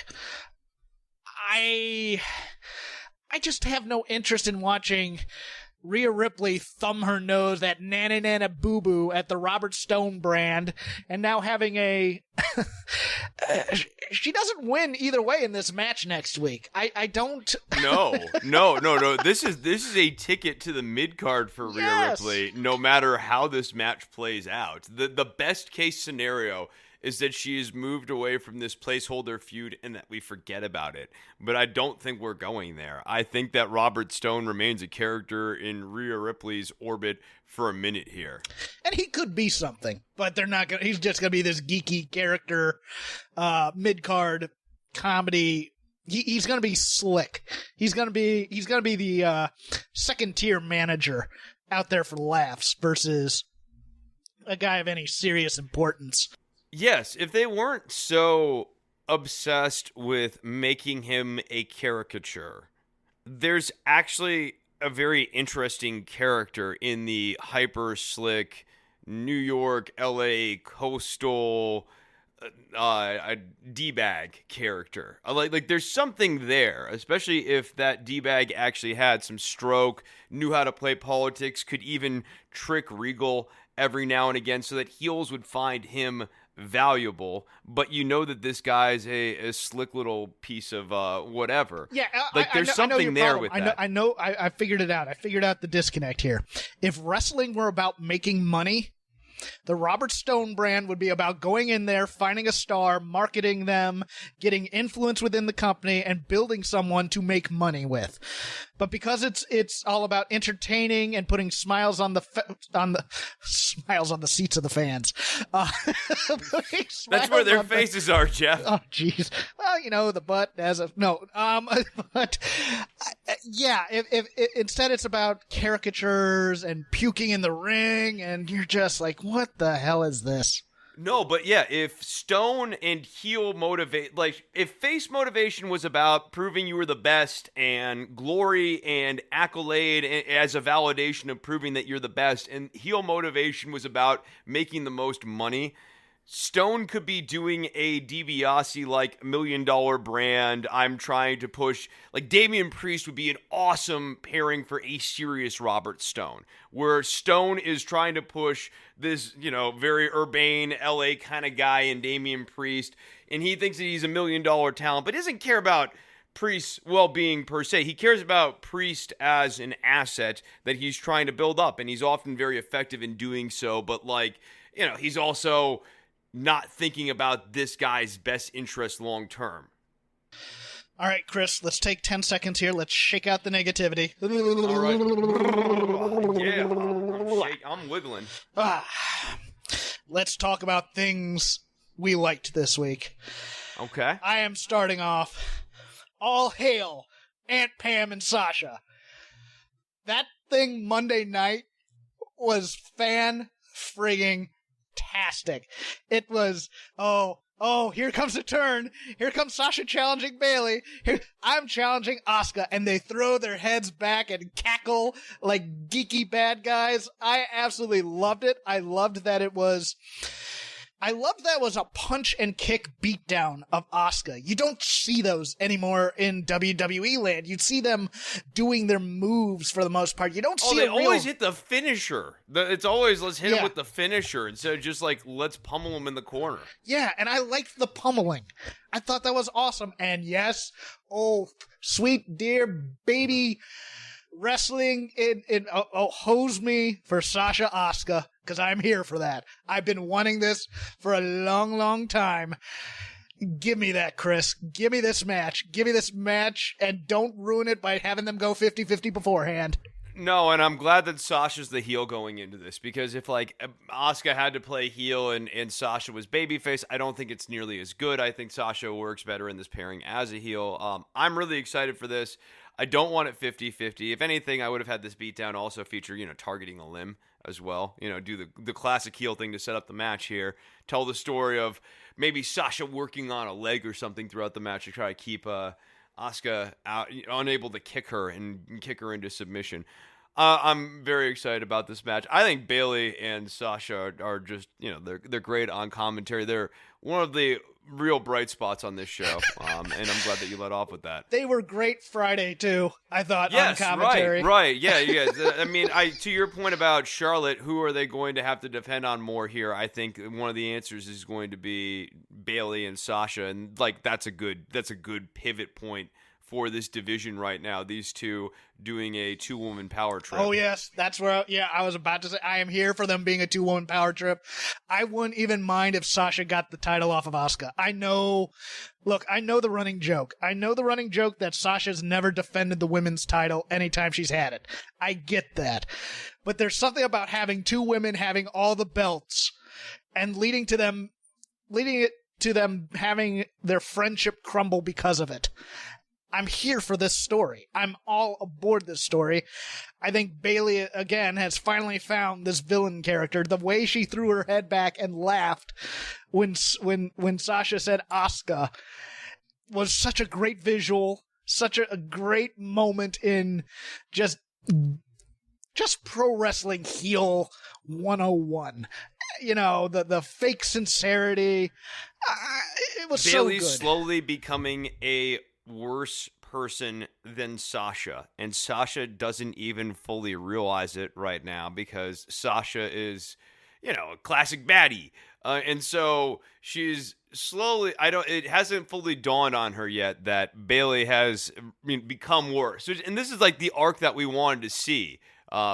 I just have no interest in watching Rhea Ripley thumb her nose at Nana Nana Boo Boo at the Robert Stone brand, and now having she doesn't win either way in this match next week. I don't. No. This is a ticket to the mid card for Rhea Yes. Ripley. No matter how this match plays out, the best case scenario is that she is moved away from this placeholder feud and that we forget about it. But I don't think we're going there. I think that Robert Stone remains a character in Rhea Ripley's orbit for a minute here. And he could be something, but they're not going to. He's just going to be this geeky character, mid-card comedy he's going to be slick. He's going to be the second tier manager out there for laughs versus a guy of any serious importance. Yes, if they weren't so obsessed with making him a caricature, there's actually a very interesting character in the hyper slick New York, LA coastal D-bag character. Like there's something there, especially if that D-bag actually had some stroke, knew how to play politics, could even trick Regal every now and again so that heels would find him valuable, but you know that this guy's a slick little piece of whatever. Yeah, there's something there with that. I figured it out. I figured out the disconnect here. If wrestling were about making money, the Robert Stone brand would be about going in there, finding a star, marketing them, getting influence within the company, and building someone to make money with. But because it's all about entertaining and putting smiles on the smiles on the seats of the fans. That's where their faces are, Jeff. Oh, jeez. Well, the butt as a no. But yeah, if instead it's about caricatures and puking in the ring, and you're just like, what the hell is this? No, but yeah, if Stone and heel motivate, like if face motivation was about proving you were the best and glory and accolade as a validation of proving that you're the best, and heel motivation was about making the most money, Stone could be doing a DiBiase like $1 million brand. I'm trying to push, like Damian Priest would be an awesome pairing for a serious Robert Stone, where Stone is trying to push this, very urbane LA kind of guy in Damian Priest, and he thinks that he's $1 million talent, but doesn't care about Priest's well-being per se. He cares about Priest as an asset that he's trying to build up, and he's often very effective in doing so, but he's also not thinking about this guy's best interest long term. All right, Chris, let's take 10 seconds here. Let's shake out the negativity. All right. Yeah, I'm wiggling. Let's talk about things we liked this week. Okay. I am starting off. All hail Aunt Pam and Sasha. That thing Monday night was fan-frigging fantastic. It was, here comes a turn. Here comes Sasha challenging Bayley. I'm challenging Asuka. And they throw their heads back and cackle like geeky bad guys. I absolutely loved it. I loved that was a punch and kick beatdown of Asuka. You don't see those anymore in WWE land. You see them doing their moves for the most part. You don't see they always hit the finisher. It's always, let's hit him with the finisher instead of just like, let's pummel him in the corner. Yeah, and I liked the pummeling. I thought that was awesome. And yes, sweet dear baby wrestling hose me for Sasha Asuka, because I'm here for that. I've been wanting this for a long, long time. Give me that, Chris. Give me this match. Give me this match, and don't ruin it by having them go 50-50 beforehand. No, and I'm glad that Sasha's the heel going into this, because if Asuka had to play heel and Sasha was babyface, I don't think it's nearly as good. I think Sasha works better in this pairing as a heel. I'm really excited for this. I don't want it 50-50. If anything, I would have had this beatdown also feature, targeting a limb as well. Do the classic heel thing to set up the match here. Tell the story of maybe Sasha working on a leg or something throughout the match to try to keep Asuka out, unable to kick her and kick her into submission. I'm very excited about this match. I think Bayley and Sasha are just, they're great on commentary. They're one of the real bright spots on this show, and I'm glad that you let off with that. They were great Friday too, I thought, on commentary. Right, yeah. I mean, to your point about Charlotte, who are they going to have to depend on more here? I think one of the answers is going to be Bayley and Sasha, and that's a good pivot point for this division right now. These two doing a 2-woman power trip. Oh, yes. That's where, I was about to say, I am here for them being a 2-woman power trip. I wouldn't even mind if Sasha got the title off of Asuka. I know the running joke. I know the running joke that Sasha's never defended the women's title anytime she's had it. I get that. But there's something about having 2 women having all the belts and leading it to them having their friendship crumble because of it. I'm here for this story. I'm all aboard this story. I think Bayley, again, has finally found this villain character. The way she threw her head back and laughed when Sasha said Asuka was such a great visual, such a great moment in just pro wrestling heel 101. You know, the fake sincerity. It was Bayley's so good. Slowly becoming a worse person than Sasha, and Sasha doesn't even fully realize it right now because Sasha is, you know, a classic baddie, and so she's slowly. It hasn't fully dawned on her yet that Bayley has become worse, and this is like the arc that we wanted to see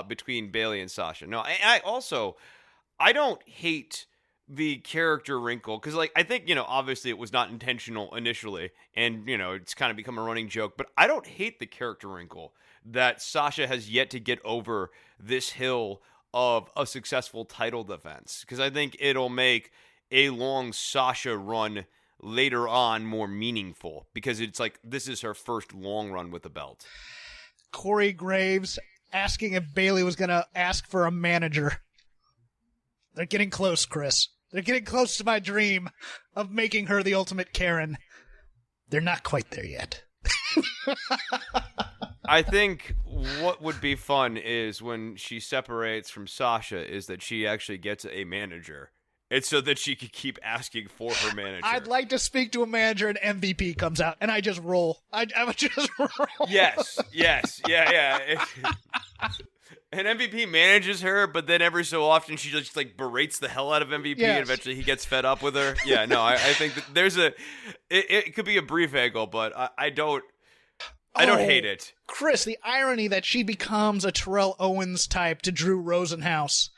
between Bayley and Sasha. No, I don't hate the character wrinkle, because like I think, you know, obviously it was not intentional initially, and you know, it's kind of become a running joke, but I don't hate the character wrinkle that Sasha has yet to get over this hill of a successful title defense, because I think it'll make a long Sasha run later on more meaningful, because it's like this is her first long run with the belt. Corey Graves asking if Bayley was going to ask for a manager. They're getting close, Chris. They're getting close to my dream of making her the ultimate Karen. They're not quite there yet. I think what would be fun is when she separates from Sasha is that she actually gets a manager. It's so that she could keep asking for her manager. I'd like to speak to a manager and MVP comes out and I just roll. I would just roll. Yes. Yeah. And MVP manages her, but then every so often she just like berates the hell out of MVP, yes. And eventually he gets fed up with her. Yeah, no, I think that there's it could be a brief angle, but I don't hate it. Chris, the irony that she becomes a Terrell Owens type to Drew Rosenhaus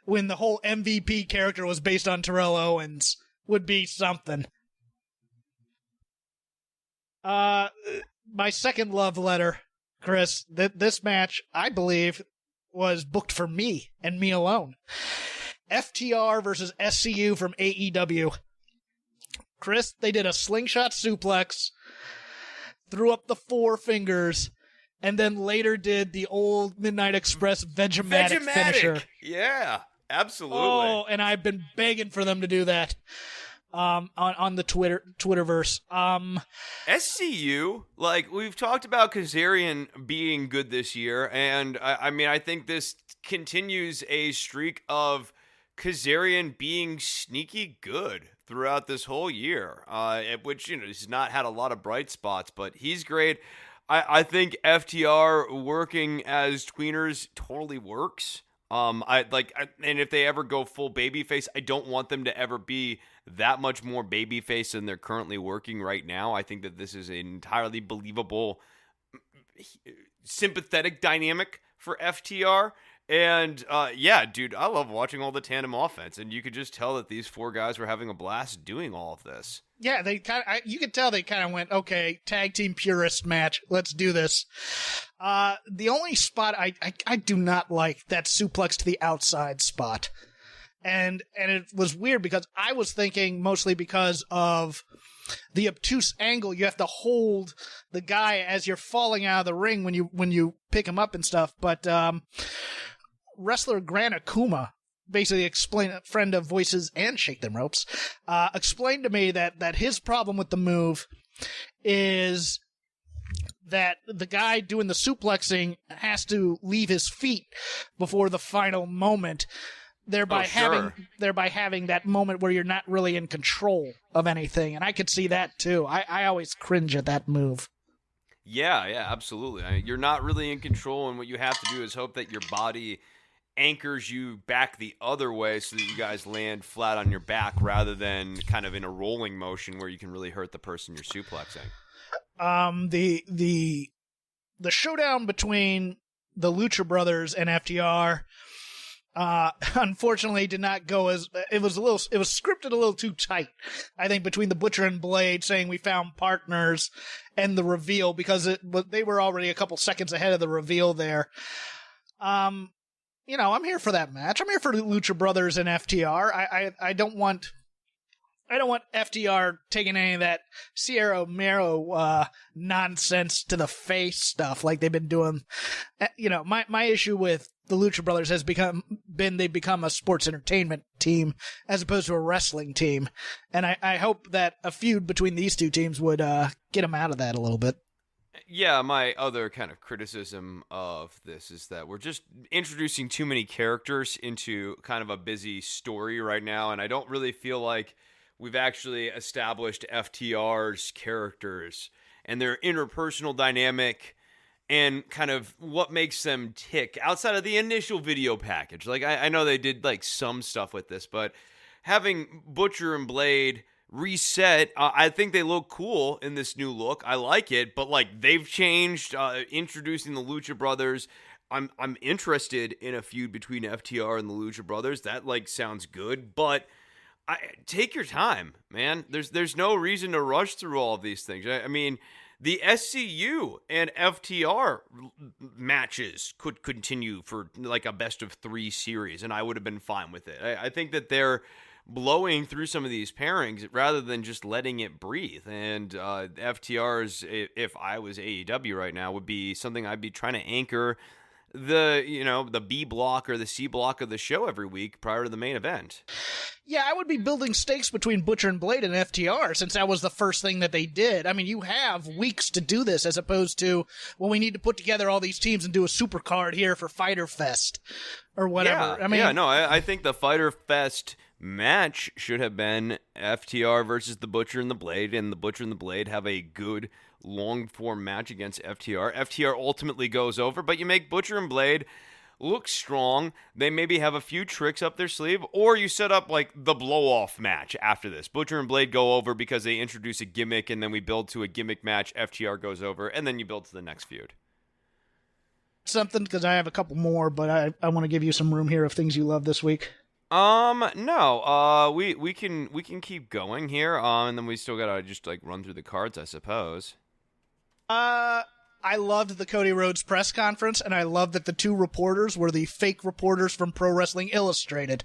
when the whole MVP character was based on Terrell Owens would be something. My second love letter, Chris, this match, I believe, was booked for me and me alone. FTR versus SCU from AEW. Chris, they did a slingshot suplex, threw up the four fingers, and then later did the old Midnight Express Vegematic finisher. Yeah, absolutely. Oh, and I've been begging for them to do that. On the Twitterverse. SCU, like we've talked about Kazarian being good this year, and I mean I think this continues a streak of Kazarian being sneaky good throughout this whole year, which, you know, he's not had a lot of bright spots, but he's great. I think FTR working as tweeners totally works. And if they ever go full babyface, I don't want them to ever be that much more babyface than they're currently working right now. I think that this is an entirely believable, sympathetic dynamic for FTR. And yeah, dude, I love watching all the tandem offense, and you could just tell that these four guys were having a blast doing all of this. Yeah, you could tell they kind of went, okay, tag team purist match, let's do this. The only spot I do not like, that suplex to the outside spot. And it was weird because I was thinking mostly because of the obtuse angle. You have to hold the guy as you're falling out of the ring when you pick him up and stuff. But wrestler Grant Akuma basically explained, a friend of Voices and Shake Them Ropes, explained to me that his problem with the move is that the guy doing the suplexing has to leave his feet before the final moment, thereby having that moment where you're not really in control of anything. And I could see that too. I always cringe at that move. Yeah, absolutely. I mean, you're not really in control, and what you have to do is hope that your body anchors you back the other way so that you guys land flat on your back rather than kind of in a rolling motion where you can really hurt the person you're suplexing. The showdown between the Lucha Brothers and FTR unfortunately did not go as it was scripted a little too tight, I think, between the Butcher and Blade saying we found partners and the reveal, because they were already a couple seconds ahead of the reveal there. You know, I'm here for that match. I'm here for the Lucha Brothers and FTR. I I don't want FTR taking any of that Sierra Mero nonsense to the face stuff like they've been doing. My issue with the Lucha Brothers has they've become a sports entertainment team as opposed to a wrestling team. And I hope that a feud between these two teams would get them out of that a little bit. Yeah, my other kind of criticism of this is that we're just introducing too many characters into kind of a busy story right now, and I don't really feel like we've actually established FTR's characters and their interpersonal dynamic and kind of what makes them tick outside of the initial video package. Like, I know they did like some stuff with this, but having Butcher and Blade reset, I think they look cool in this new look. I like it, but like they've changed, introducing the Lucha Brothers. I'm interested in a feud between FTR and the Lucha Brothers. That like sounds good, but take your time, man. There's no reason to rush through all of these things. I mean, the SCU and FTR matches could continue for like a best of 3 series, and I would have been fine with it. I think that they're blowing through some of these pairings rather than just letting it breathe. And FTR's, if I was AEW right now, would be something I'd be trying to anchor the B block or the C block of the show every week prior to the main event. Yeah, I would be building stakes between Butcher and Blade and FTR since that was the first thing that they did. I mean, you have weeks to do this as opposed to, well, we need to put together all these teams and do a super card here for Fyter Fest or whatever. I think the Fyter Fest match should have been FTR versus the Butcher and the Blade, and the Butcher and the Blade have a good long-form match against FTR. FTR ultimately goes over, but you make Butcher and Blade look strong. They maybe have a few tricks up their sleeve, or you set up like the blow-off match after this. Butcher and Blade go over because they introduce a gimmick, and then we build to a gimmick match. FTR goes over, and then you build to the next feud. Something, because I have a couple more, but I want to give you some room here of things you love this week. No. We can keep going here. And then we still gotta just like run through the cards, I suppose. I loved the Cody Rhodes press conference, and I loved that the 2 reporters were the fake reporters from Pro Wrestling Illustrated.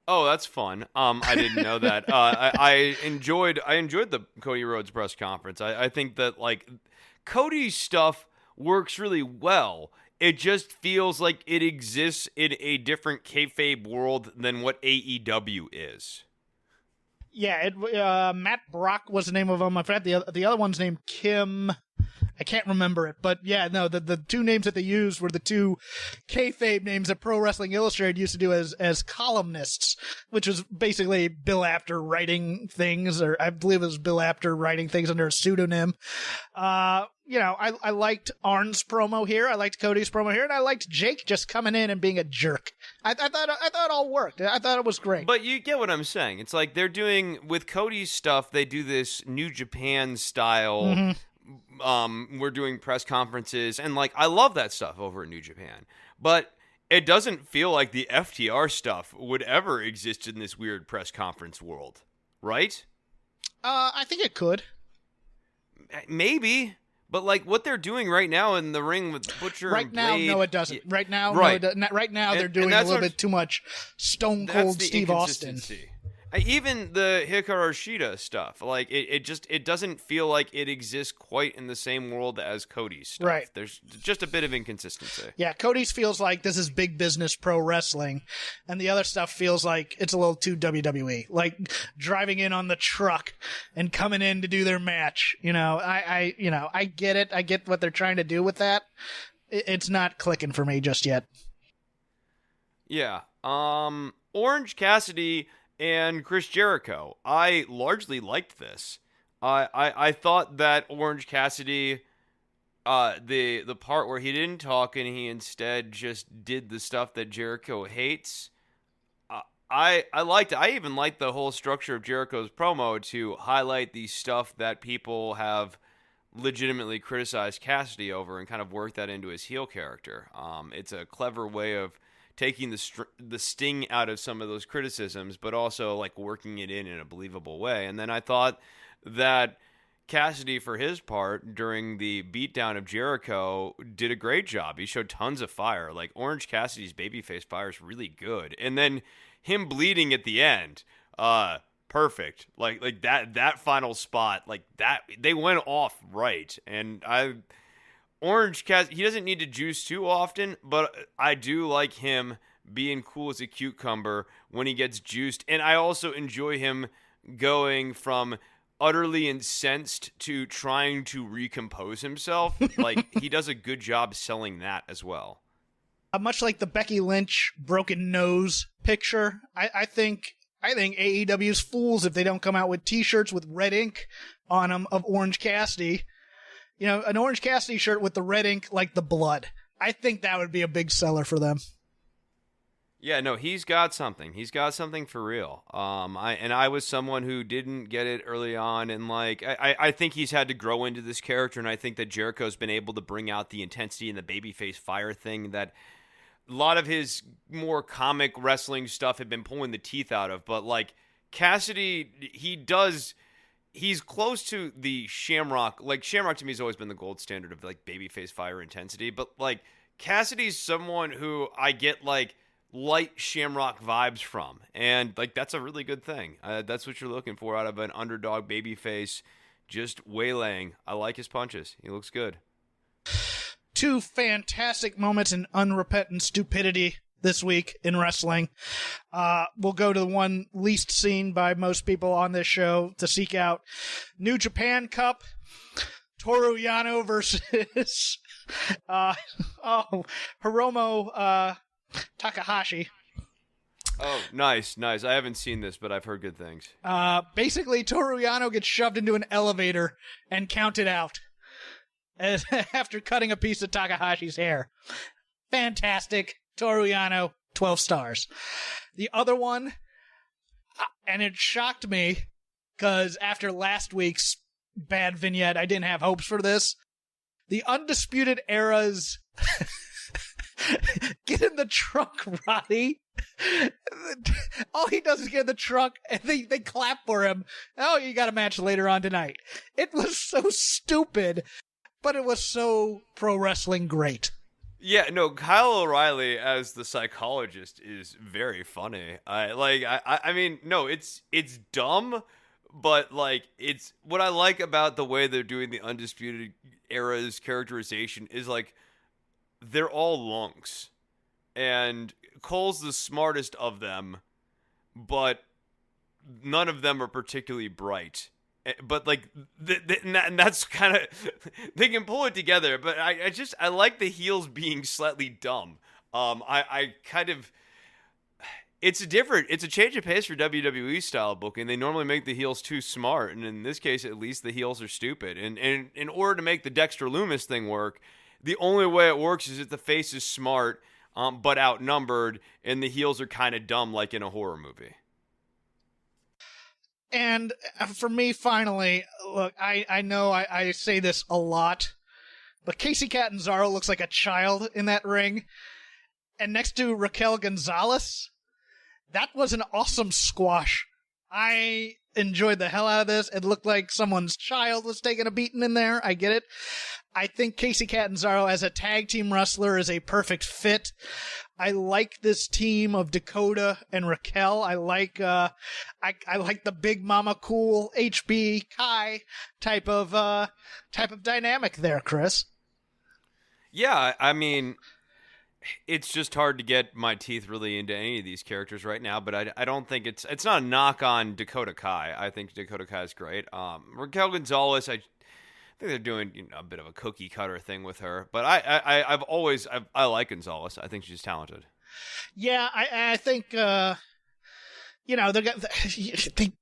Oh, that's fun. I didn't know that. I enjoyed the Cody Rhodes press conference. I think that like Cody's stuff works really well. It just feels like it exists in a different kayfabe world than what AEW is. Yeah, Matt Brock was the name of him. I forgot the other one's named Kim. I can't remember it, but yeah, no, the 2 names that they used were the 2 kayfabe names that Pro Wrestling Illustrated used to do as columnists, which was basically Bill Apter writing things, or I believe it was Bill Apter writing things under a pseudonym. I liked Arn's promo here, I liked Cody's promo here, and I liked Jake just coming in and being a jerk. I thought it all worked. I thought it was great. But you get what I'm saying. It's like they're doing, with Cody's stuff, they do this New Japan style. Mm-hmm. We're doing press conferences, and like I love that stuff over at New Japan, but it doesn't feel like the FTR stuff would ever exist in this weird press conference world, right? I think it could. Maybe, but like what they're doing right now in the ring with Butcher and Blade, right now, no, it doesn't. Right now, right. No, it doesn't. Right now, they're doing a little bit too much Stone Cold Steve Austin. Even the Hikaru Shida stuff, like it doesn't feel like it exists quite in the same world as Cody's stuff. Right. There's just a bit of inconsistency. Yeah, Cody's feels like this is big business pro wrestling, and the other stuff feels like it's a little too WWE. Like driving in on the truck and coming in to do their match. I get it. I get what they're trying to do with that. It's not clicking for me just yet. Yeah. Orange Cassidy and Chris Jericho. I largely liked this. I thought that Orange Cassidy, the part where he didn't talk and he instead just did the stuff that Jericho hates, I liked it. I even liked the whole structure of Jericho's promo to highlight the stuff that people have legitimately criticized Cassidy over and kind of work that into his heel character. It's a clever way of taking the sting out of some of those criticisms, but also like working it in a believable way. And then I thought that Cassidy, for his part, during the beatdown of Jericho, did a great job. He showed tons of fire. Like Orange Cassidy's babyface fire is really good. And then him bleeding at the end, perfect. Like that final spot, like that, they went off right. And Orange Cassidy, he doesn't need to juice too often, but I do like him being cool as a cucumber when he gets juiced. And I also enjoy him going from utterly incensed to trying to recompose himself. Like, he does a good job selling that as well. Much like the Becky Lynch broken nose picture, I think AEW's fools if they don't come out with T-shirts with red ink on them of Orange Cassidy. You know, an Orange Cassidy shirt with the red ink like the blood. I think that would be a big seller for them. Yeah, no, he's got something. He's got something for real. I was someone who didn't get it early on, and like I think he's had to grow into this character, and I think that Jericho's been able to bring out the intensity and the babyface fire thing that a lot of his more comic wrestling stuff had been pulling the teeth out of. But like Cassidy, he's close to the Shamrock. Like Shamrock to me has always been the gold standard of like babyface fire intensity, but like Cassidy's someone who I get like light Shamrock vibes from, and like that's a really good thing. That's what you're looking for out of an underdog babyface, just waylaying. I like his punches. He looks good. Two fantastic moments in unrepentant stupidity this week in wrestling. We'll go to the one least seen by most people on this show to seek out. New Japan Cup, Toru Yano versus Hiromu Takahashi. Oh, nice. I haven't seen this, but I've heard good things. Basically, Toru Yano gets shoved into an elevator and counted out after cutting a piece of Takahashi's hair. Fantastic. Toru Yano, 12 stars. The other one, and it shocked me, because after last week's bad vignette, I didn't have hopes for this. The Undisputed Era's get in the trunk, Roddy. All he does is get in the trunk, and they clap for him. Oh, you got a match later on tonight. It was so stupid, but it was so pro wrestling great. Yeah, no, Kyle O'Reilly as the psychologist is very funny. I mean, no, it's dumb, but like it's what I like about the way they're doing the Undisputed Era's characterization is like they're all lunks, and Cole's the smartest of them, but none of them are particularly bright. But like, and that's kind of they can pull it together. But I like the heels being slightly dumb. I kind of it's a change of pace for WWE style booking. They normally make the heels too smart, and in this case, at least the heels are stupid. And in order to make the Dexter Lumis thing work, the only way it works is if the face is smart, but outnumbered, and the heels are kind of dumb, like in a horror movie. And for me, finally, look, I know I say this a lot, but Casey Catanzaro looks like a child in that ring. And next to Raquel Gonzalez, that was an awesome squash. I enjoyed the hell out of this. It looked like someone's child was taking a beating in there. I get it. I think Casey Catanzaro as a tag team wrestler is a perfect fit. I like this team of Dakota and Raquel. I like I like the Big Mama Cool HB Kai type of dynamic there, Chris. Yeah, I mean, it's just hard to get my teeth really into any of these characters right now, but I don't think it's not a knock on Dakota Kai. I think Dakota Kai is great. Raquel Gonzalez, I think they're doing a bit of a cookie cutter thing with her, but I like Gonzalez. I think she's talented. Yeah, I think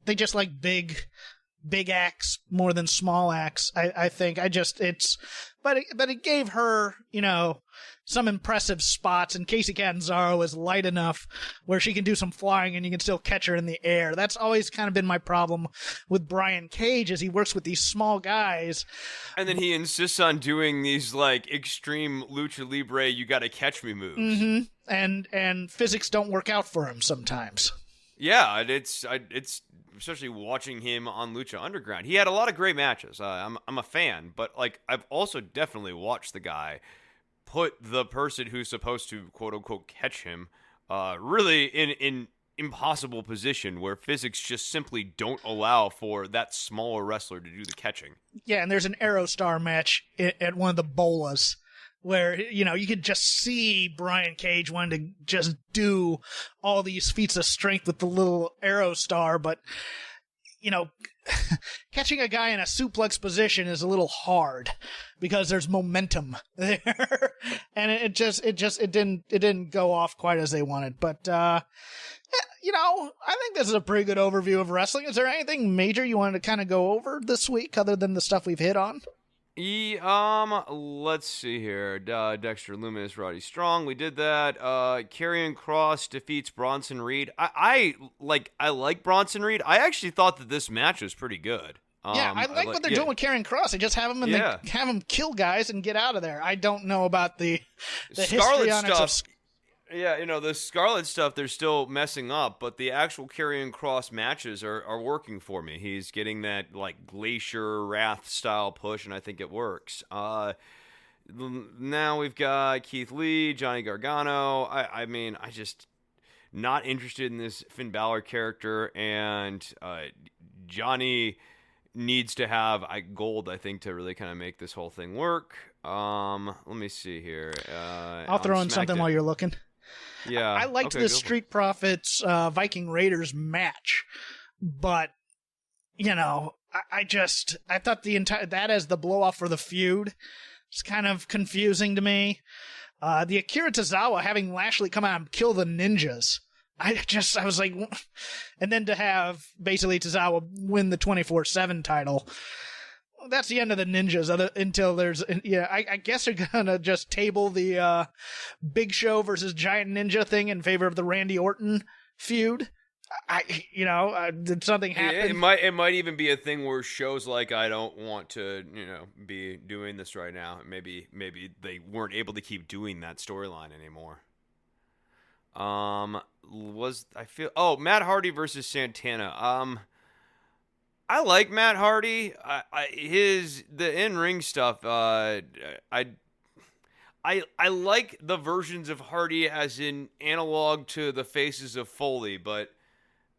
they just like big acts more than small acts. I think but it gave her some impressive spots, and Casey Catanzaro is light enough where she can do some flying and you can still catch her in the air. That's always kind of been my problem with Brian Cage, as he works with these small guys. And then he insists on doing these like extreme lucha libre, you gotta catch me moves. Mm-hmm. And physics don't work out for him sometimes. Yeah, it's especially watching him on Lucha Underground. He had a lot of great matches. I'm a fan, but like I've also definitely watched the guy put the person who's supposed to quote unquote catch him really in impossible position where physics just simply don't allow for that smaller wrestler to do the catching. Yeah, and there's an Aerostar match at one of the bolas where, you could just see Brian Cage wanting to just do all these feats of strength with the little Aerostar, but, catching a guy in a suplex position is a little hard because there's momentum there. And it didn't go off quite as they wanted. But, I think this is a pretty good overview of wrestling. Is there anything major you wanted to kind of go over this week other than the stuff we've hit on? Let's see here. Dexter Lumis, Roddy Strong. We did that. Karrion Kross defeats Bronson Reed. I like Bronson Reed. I actually thought that this match was pretty good. Yeah, I like what they're doing with Karrion Kross. They just have him have him kill guys and get out of there. I don't know about the histrionics stuff. Yeah, the Scarlet stuff, they're still messing up, but the actual Karrion Kross matches are working for me. He's getting that, Glacier Wrath style push, and I think it works. Now we've got Keith Lee, Johnny Gargano. I just not interested in this Finn Balor character, and Johnny needs to have gold, I think, to really kind of make this whole thing work. Let me see here. I'll throw in something while you're looking. Yeah, I liked the Street Profits Viking Raiders match, but I thought the entire that as the blow off for the feud is kind of confusing to me. The Akira Tozawa having Lashley come out and kill the ninjas. I was like, and then to have basically Tozawa win the 24/7 title. That's the end of the ninjas until there's, I guess they're going to just table the Big Show versus Giant Ninja thing in favor of the Randy Orton feud. Did something happen? It might even be a thing where shows I don't want to, be doing this right now. Maybe they weren't able to keep doing that storyline anymore. Matt Hardy versus Santana. I like Matt Hardy. The in-ring stuff. I like the versions of Hardy as in analog to the faces of Foley, but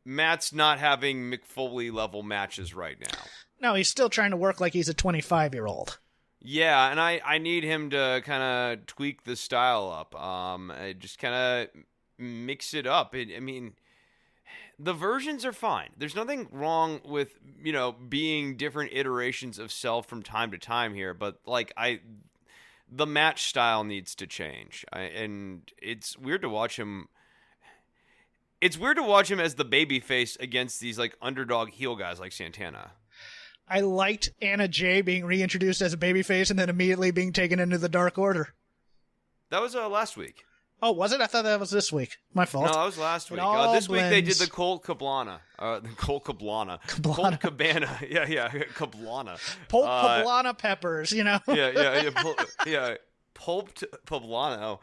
Matt's not having McFoley level matches right now. No, he's still trying to work like he's a 25-year-old. Yeah, and I need him to kind of tweak the style up. Just kind of mix it up. The versions are fine. There's nothing wrong with, being different iterations of self from time to time here, but the match style needs to change. And it's weird to watch him. It's weird to watch him as the babyface against these underdog heel guys like Santana. I liked Anna Jay being reintroduced as a babyface and then immediately being taken into the Dark Order. That was last week. Oh, was it? I thought that was this week. My fault. No, that was last week. This week they did the Colt Cabana. Colt Cabana. Colt Cabana. Yeah, Cabana. Pulp Poblano peppers, Yeah. Pulped Poblano.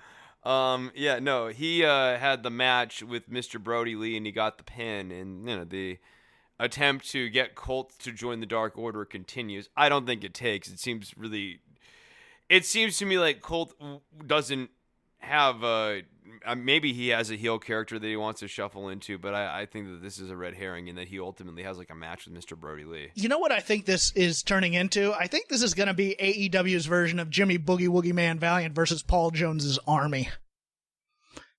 He had the match with Mr. Brody Lee, and he got the pin, and, the attempt to get Colt to join the Dark Order continues. I don't think it takes. It seems to me like Colt doesn't have maybe he has a heel character that he wants to shuffle into, but I think that this is a red herring and that he ultimately has a match with Mr. Brody Lee. You know what I think this is turning into? I think this is going to be AEW's version of Jimmy Boogie Woogie Man Valiant versus Paul Jones's Army.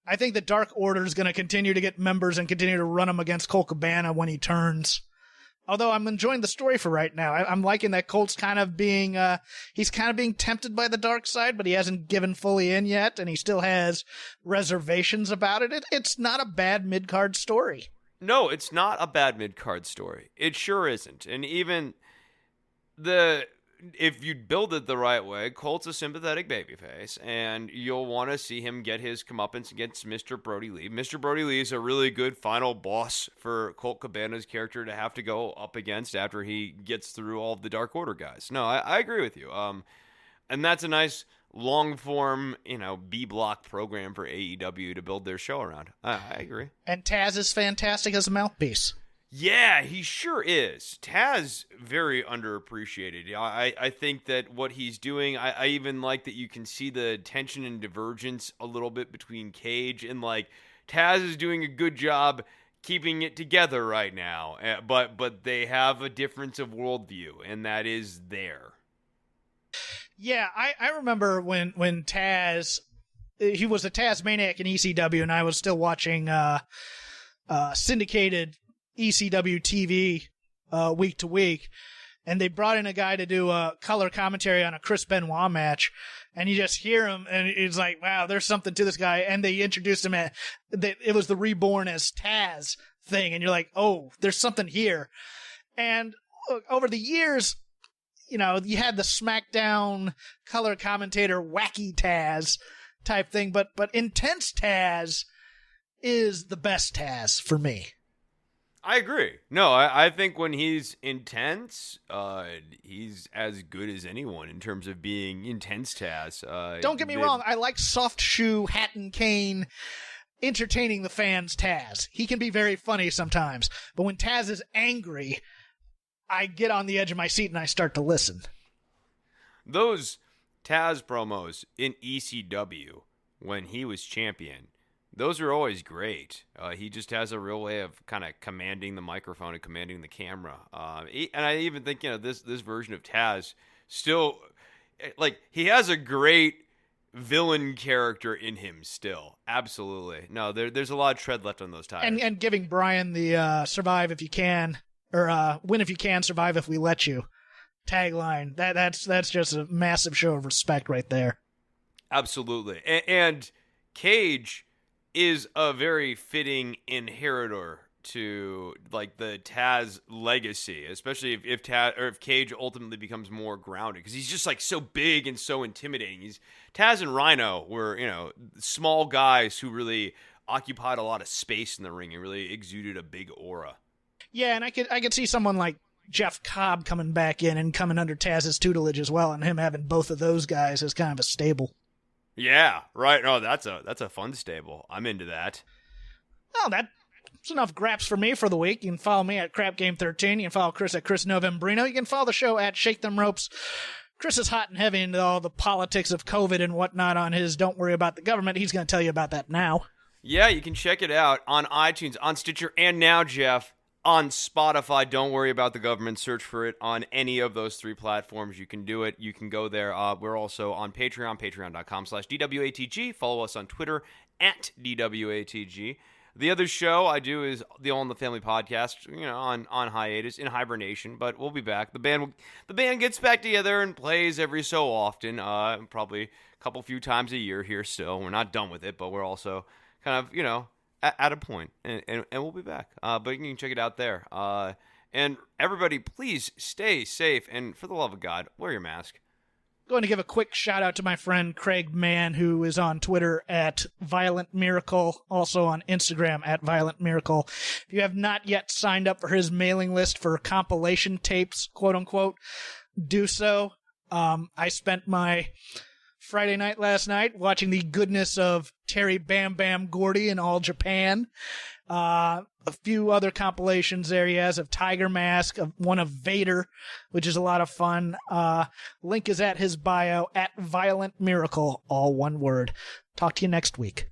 I think the Dark Order is going to continue to get members and continue to run them against Colt Cabana when he turns. Although I'm enjoying the story for right now. I'm liking that Colt's kind of being, he's kind of being tempted by the dark side, but he hasn't given fully in yet, and he still has reservations about it. It's not a bad mid-card story. No, it's not a bad mid-card story. It sure isn't. And even if you build it the right way, Colt's a sympathetic babyface, and you'll want to see him get his comeuppance against Mr. Brody Lee. Mr. Brody Lee is a really good final boss for Colt Cabana's character to have to go up against after he gets through all of the Dark Order guys. No, I agree with you. And that's a nice long-form, B-block program for AEW to build their show around. I agree. And Taz is fantastic as a mouthpiece. Yeah, he sure is. Taz, very underappreciated. I think that what he's doing, I even like that you can see the tension and divergence a little bit between Cage and Taz is doing a good job keeping it together right now, but they have a difference of worldview, and that is there. Yeah, I remember when Taz, he was a Taz maniac in ECW, and I was still watching syndicated ECW TV week to week, and they brought in a guy to do a color commentary on a Chris Benoit match, and you just hear him, and it's like, wow, there's something to this guy, and they introduced him at, it was the Reborn as Taz thing, and you're like, oh, there's something here. And look, over the years, you know, you had the SmackDown color commentator wacky Taz type thing, but intense Taz is the best Taz for me. I agree. No, I think when he's intense, he's as good as anyone in terms of being intense Taz. Don't get me wrong, I like soft shoe, hat and cane, entertaining the fans Taz. He can be very funny sometimes, but when Taz is angry, I get on the edge of my seat and I start to listen. Those Taz promos in ECW when he was champion, those are always great. He just has a real way of kind of commanding the microphone and commanding the camera. And I even think, you know, this version of Taz still, like, he has a great villain character in him still. Absolutely. No, there's a lot of tread left on those tires. And giving Brian the survive if you can, or win if you can, survive if we let you tagline. That's just a massive show of respect right there. Absolutely. And Cage is a very fitting inheritor to, like, the Taz legacy, especially if Taz, or if Cage ultimately becomes more grounded, because he's just, like, so big and so intimidating. Taz and Rhino were, you know, small guys who really occupied a lot of space in the ring and really exuded a big aura. Yeah, and I could see someone like Jeff Cobb coming back in and coming under Taz's tutelage as well, and him having both of those guys as kind of a stable. Yeah, right. Oh, that's a fun stable. I'm into that. Oh, that's enough graps for me for the week. You can follow me at CrapGame13. You can follow Chris at Chris Novembrino. You can follow the show at Shake Them Ropes. Chris is hot and heavy into all the politics of COVID and whatnot on his Don't Worry About the Government. He's going to tell you about that now. Yeah, you can check it out on iTunes, on Stitcher, and now, Jeff, on Spotify. Don't worry about the government. Search for it on any of those three platforms. You can do it. You can go there. We're also on Patreon, patreon.com/DWATG. Follow us on Twitter at DWATG. The other show I do is the All in the Family podcast, you know, on hiatus, in hibernation, but we'll be back. The band gets back together and plays every so often, probably a few times a year here still. We're not done with it, but we're also kind of, you know, at a point, and we'll be back. But you can check it out there. And everybody, please stay safe, and for the love of God, wear your mask. Going to give a quick shout out to my friend Craig Mann, who is on Twitter at Violent Miracle, also on Instagram at Violent Miracle. If you have not yet signed up for his mailing list for compilation tapes, quote unquote, do so. I spent my Friday night last night watching the goodness of Terry Bam Bam Gordy in All Japan. A few other compilations there he has of Tiger Mask, one of Vader, which is a lot of fun. Link is at his bio at Violent Miracle, all one word. Talk to you next week.